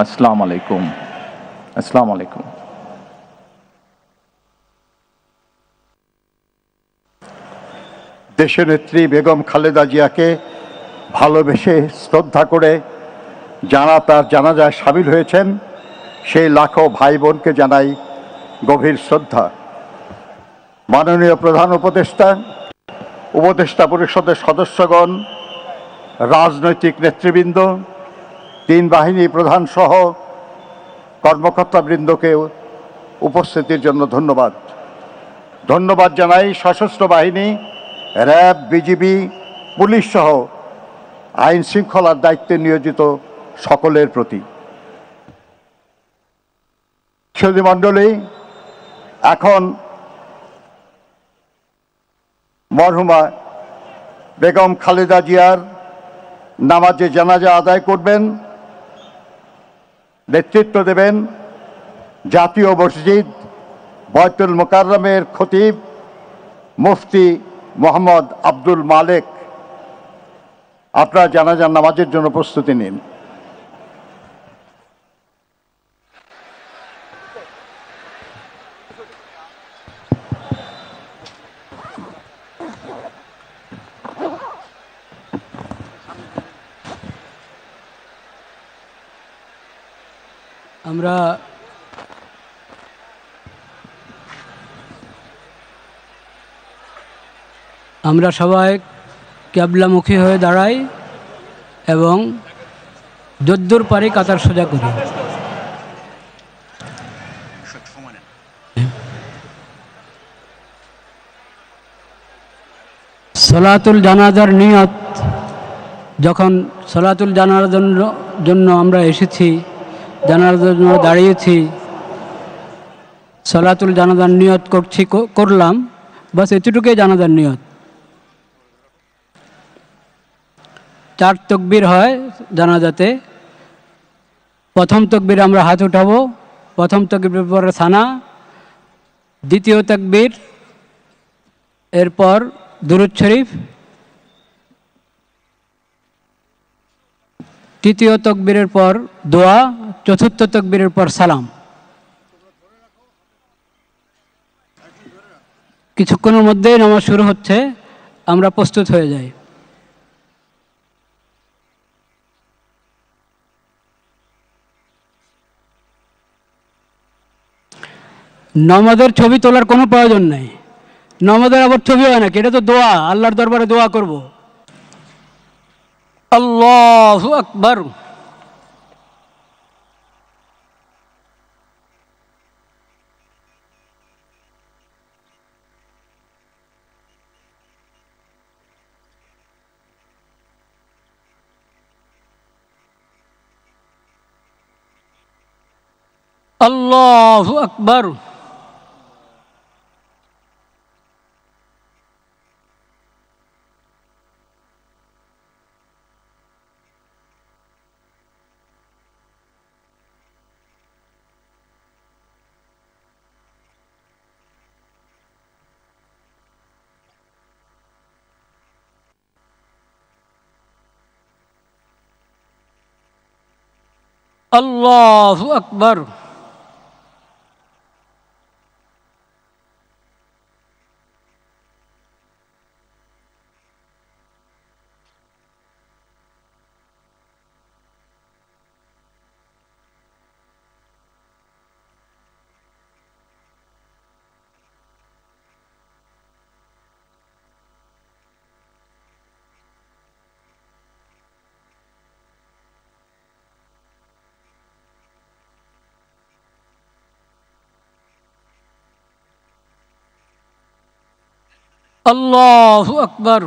আসসালামু আলাইকুম। আসসালামু আলাইকুম। দেশনেত্রী বেগম খালেদা জিয়াকে ভালোবেসে শ্রদ্ধা করে যারা তার জানাজায় সামিল হয়েছেন, সেই লাখো ভাই বোনকে জানাই গভীর শ্রদ্ধা। মাননীয় প্রধান উপদেষ্টা, উপদেষ্টা পরিষদের সদস্যগণ, রাজনৈতিক নেতৃবৃন্দ, 3 বাহিনী প্রধান সহ কর্মকর্তাবৃন্দকে উপস্থিতির জন্য ধন্যবাদ। ধন্যবাদ জানাই সশস্ত্র বাহিনী, র্যাব, বিজিবি, পুলিশ সহ আইন শৃঙ্খলার দায়িত্বে নিয়োজিত সকলের প্রতি। সুধীমণ্ডলী, এখন মরহুমা বেগম খালেদা জিয়ার নামাজে জানাজা আদায় করবেন, নেতৃত্ব দেবেন জাতীয় মসজিদ বয়তুল মোকাররমের খতিব মুফতি মোহাম্মদ আব্দুল মালেক। আপনারা জানাজার নামাজের জন্য প্রস্তুতি নিন। আমরা সবাই ক্যাবলামুখী হয়ে দাঁড়াই এবং যদ্দূর পারি কাতার সোজা করি। সলাতুল জানাজার নিয়ত, যখন সলাতুল জানাজার জন্য আমরা এসেছি, জানাজার জন্য দাঁড়িয়েছি, সলাতুল জানাজার নিয়ত করলাম, বাস এতটুকুই জানাজার নিয়ত। 4 তাকবীর হয় জানাজাতে। প্রথম তাকবীর আমরা হাত উঠাবো, প্রথম তাকবীর পরে সানা, দ্বিতীয় তাকবীর, এরপর দুরূদ শরীফ, তৃতীয় তাকবীরের পর দোয়া, চতুর্থ তাকবীরের পর সালাম। কিছুক্ষণের মধ্যেই নামাজ শুরু হচ্ছে, আমরা প্রস্তুত হয়ে যাই। নামাজের ছবি তোলার কোনো প্রয়োজন নেই। নামাজের আবার ছবি হয় নাকি? এটা তো দোয়া, আল্লাহর দরবারে দোয়া করব। আল্লাহু আকবার। আল্লাহু আকবার। আল্লাহু আকবার। আল্লাহু আকবার।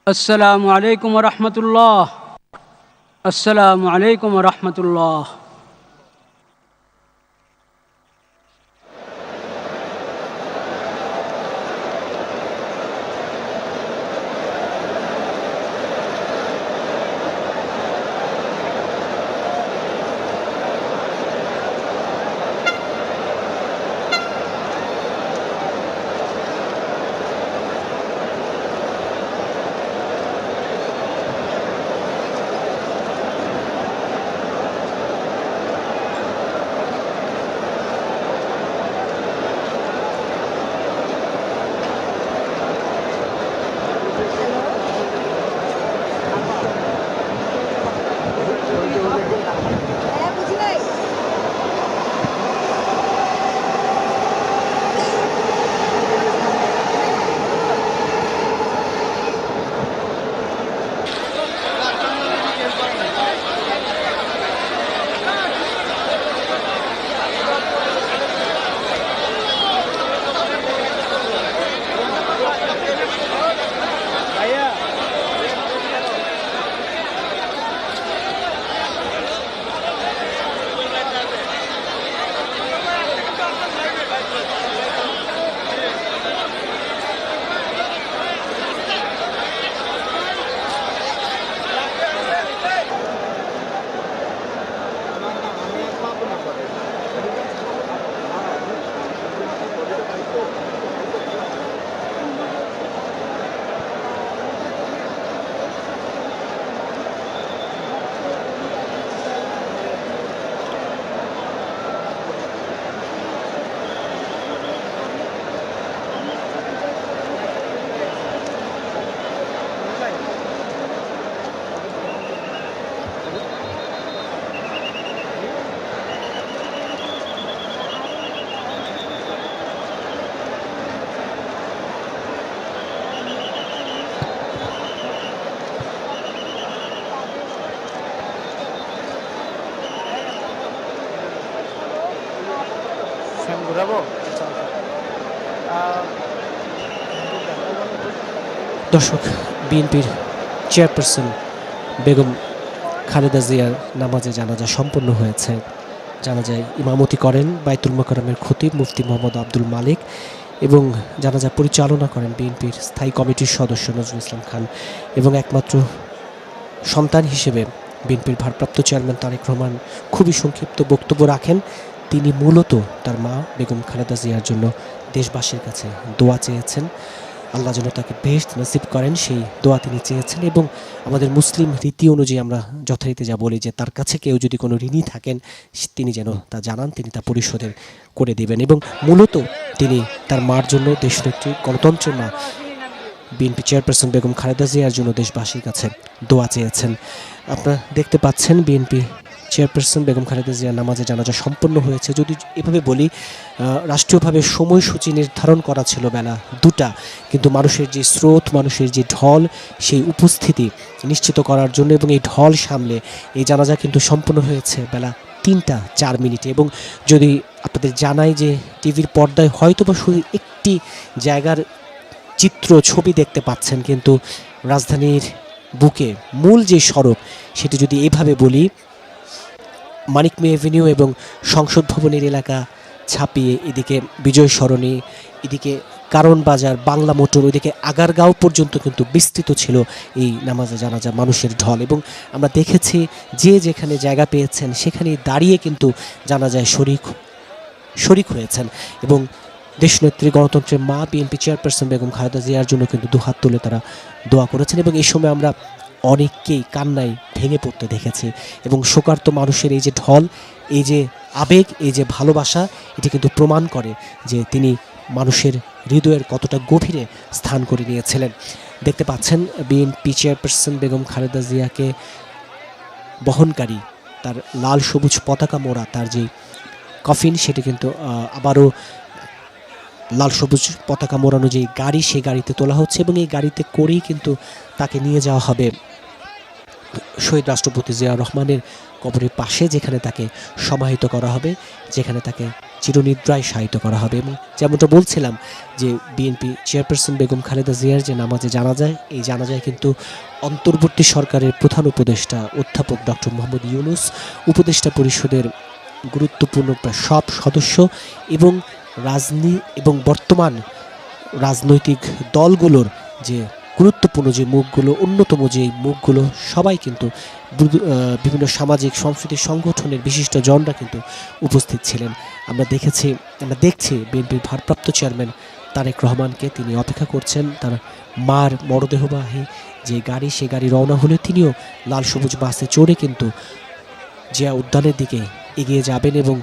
আসসালামু আলাইকুম ওয়া রাহমাতুল্লাহ। আসসালামু আলাইকুম ওয়া রাহমাতুল্লাহ। যাবো? দর্শক, বিএনপির চেয়ারপারসন বেগম খালেদা জিয়ার নামাজে জানাজা সম্পন্ন হয়েছে। জানাজায় ইমামতি করেন বাইতুল মোকাররমের খতিব মুফতি মোহাম্মদ আব্দুল মালিক এবং জানাজা পরিচালনা করেন বিএনপির স্থায়ী কমিটির সদস্য নজরুল ইসলাম খান এবং একমাত্র সন্তান হিসেবে বিএনপির ভারপ্রাপ্ত চেয়ারম্যান তারেক রহমান খুবই সংক্ষিপ্ত বক্তব্য রাখেন। তিনি মূলত তার মা বেগম খালেদা জিয়ার জন্য দেশবাসীর কাছে দোয়া চেয়েছেন। আল্লাহ যেন তাকে বেহেশত নসিব করেন, সেই দোয়া তিনি চেয়েছেন। এবং আমাদের মুসলিম রীতি অনুযায়ী আমরা যথারীতি যা বলি যে তার কাছে কেউ যদি কোনো ঋণী থাকেন তিনি যেন তা জানান, তিনি তা পরিশোধের করে দেবেন। এবং মূলত তিনি তার মার জন্য, দেশনেত্রী গণতন্ত্রের মা বিএনপি চেয়ারপারসন বেগম খালেদা জিয়ার জন্য দেশবাসীর কাছে দোয়া চেয়েছেন। আপনারা দেখতে পাচ্ছেন বিএনপি চেয়ারপারসন বেগম খালেদা জিয়ার নামাজে জানাজা সম্পন্ন হয়েছে। যদি এভাবে বলি, রাষ্ট্রীয়ভাবে সময়সূচি নির্ধারণ করা ছিল বেলা 2টা, কিন্তু মানুষের যে স্রোত, মানুষের যে ঢল, সেই উপস্থিতি নিশ্চিত করার জন্য এবং এই ঢল সামলে এই জানাজা কিন্তু সম্পন্ন হয়েছে বেলা 3:04 এবং যদি আপনাদের জানাই যে টিভির পর্দায় হয়তো বা শুধু একটি জায়গার চিত্র ছবি দেখতে পাচ্ছেন, কিন্তু রাজধানীর বুকে মূল যে সড়ক সেটি যদি এভাবে বলি, মানিক মে এভিনিউ এবং সংসদ ভবনের এলাকা ছাপিয়ে এদিকে বিজয় সরণি, এদিকে কারণ বাজার, বাংলা মোটর, ওইদিকে আগারগাঁও পর্যন্ত কিন্তু বিস্তৃত ছিল এই নামাজে জানাজা মানুষের ঢল। এবং আমরা দেখেছি যে যেখানে জায়গা পেয়েছেন সেখানে দাঁড়িয়ে কিন্তু জানাজায় শরিক হয়েছেন এবং দেশনেত্রী গণতন্ত্রের মা বিএনপি চেয়ারপারসন বেগম খালেদা জিয়ার জন্য কিন্তু দুহাত তুলে তারা দোয়া করেছেন। এবং এই সময় আমরা অনেককেই কান্নায় ভেঙে পড়তে দেখেছি এবং শোকার্ত মানুষের এই যে ঢল, এই যে আবেগ, এই যে ভালোবাসা, এটি কিন্তু প্রমাণ করে যে তিনি মানুষের হৃদয়ের কতটা গভীরে স্থান করে নিয়েছিলেন। দেখতে পাচ্ছেন বিএনপি চেয়ারপারসন বেগম খালেদা জিয়াকে বহনকারী তার লাল সবুজ পতাকা মোড়া তার যে কফিন, সেটি কিন্তু আবারও লাল সবুজ পতাকা মোড়ানো যে গাড়ি, সেই গাড়িতে তোলা হচ্ছে এবং এই গাড়িতে করেই কিন্তু তাকে নিয়ে যাওয়া হবে শহীদ রাষ্ট্রপতি জিয়া রহমানের কবরের পাশে, যেখানে তাকে সমাহিত করা হবে, যেখানে তাকে চিরনিদ্রায় শায়িত করা হবে। এবং যেমনটা বলছিলাম যে বিএনপি চেয়ারপারসন বেগম খালেদা জিয়ার যে নামাজে জানাজায়, এই জানাজায় কিন্তু অন্তর্বর্তী সরকারের প্রধান উপদেষ্টা অধ্যাপক ডক্টর মোহাম্মদ ইউনূস, উপদেষ্টা পরিষদের গুরুত্বপূর্ণ প্রায় সব সদস্য এবং এবং বর্তমান রাজনৈতিক দলগুলোর যে গুরুত্বপূর্ণ যে মুখগুলো, অন্যতম যে মুখগুলো, সবাই কিন্তু বিভিন্ন সামাজিক সাংস্কৃতিক সংগঠনের বিশিষ্ট জনরা কিন্তু উপস্থিত ছিলেন। আমরা দেখছি বিএনপির ভারপ্রাপ্ত চেয়ারম্যান তারেক রহমানকে, তিনি অপেক্ষা করছেন তার মার মরদেহবাহী যে গাড়ি, সেই গাড়ি রওনা হলে তিনিও লাল সবুজ বাসে চড়ে কিন্তু জিয়া উদ্যানের দিকে এগিয়ে যাবেন এবং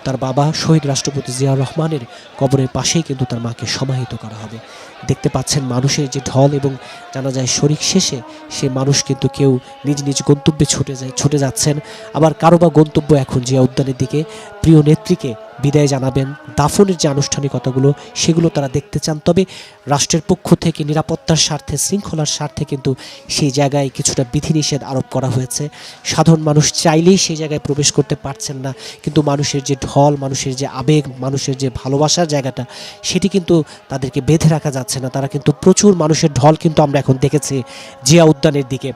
তার বাবা শহীদ রাষ্ট্রপতি জিয়া রহমানের কবরের পাশেই কিন্তু তার মাকে সমাহিত করা হবে। দেখতে পাচ্ছেন মানুষের যে ঢল এবং জানা যায় শরিক শেষে সে মানুষ কিন্তু কেউ নিজ নিজ গন্তব্যে ছুটে যাচ্ছেন, আবার কারো বা গন্তব্য এখন জিয়া উদ্যানের দিকে প্রিয় নেত্রীকে বিদায় জানাবেন, দাফনের যে আনুষ্ঠানিকতাগুলো সেগুলো তারা দেখতে চান। তবে রাষ্ট্রের পক্ষ থেকে নিরাপত্তার স্বার্থে, শৃঙ্খলার স্বার্থে কিন্তু সেই জায়গায় কিছুটা বিধিনিষেধ আরোপ করা হয়েছে। সাধারণ মানুষ চাইলেই সেই জায়গায় প্রবেশ করতে পারছেন না, কিন্তু মানুষের যে ঢল, মানুষের যে আবেগ, মানুষের যে ভালোবাসার জায়গাটা, সেটি কিন্তু তাদেরকে বেঁধে রাখা যাচ্ছে না। তারা কিন্তু প্রচুর মানুষের ঢল কিন্তু আমরা এখন দেখেছি জিয়া উদ্যানের দিকে।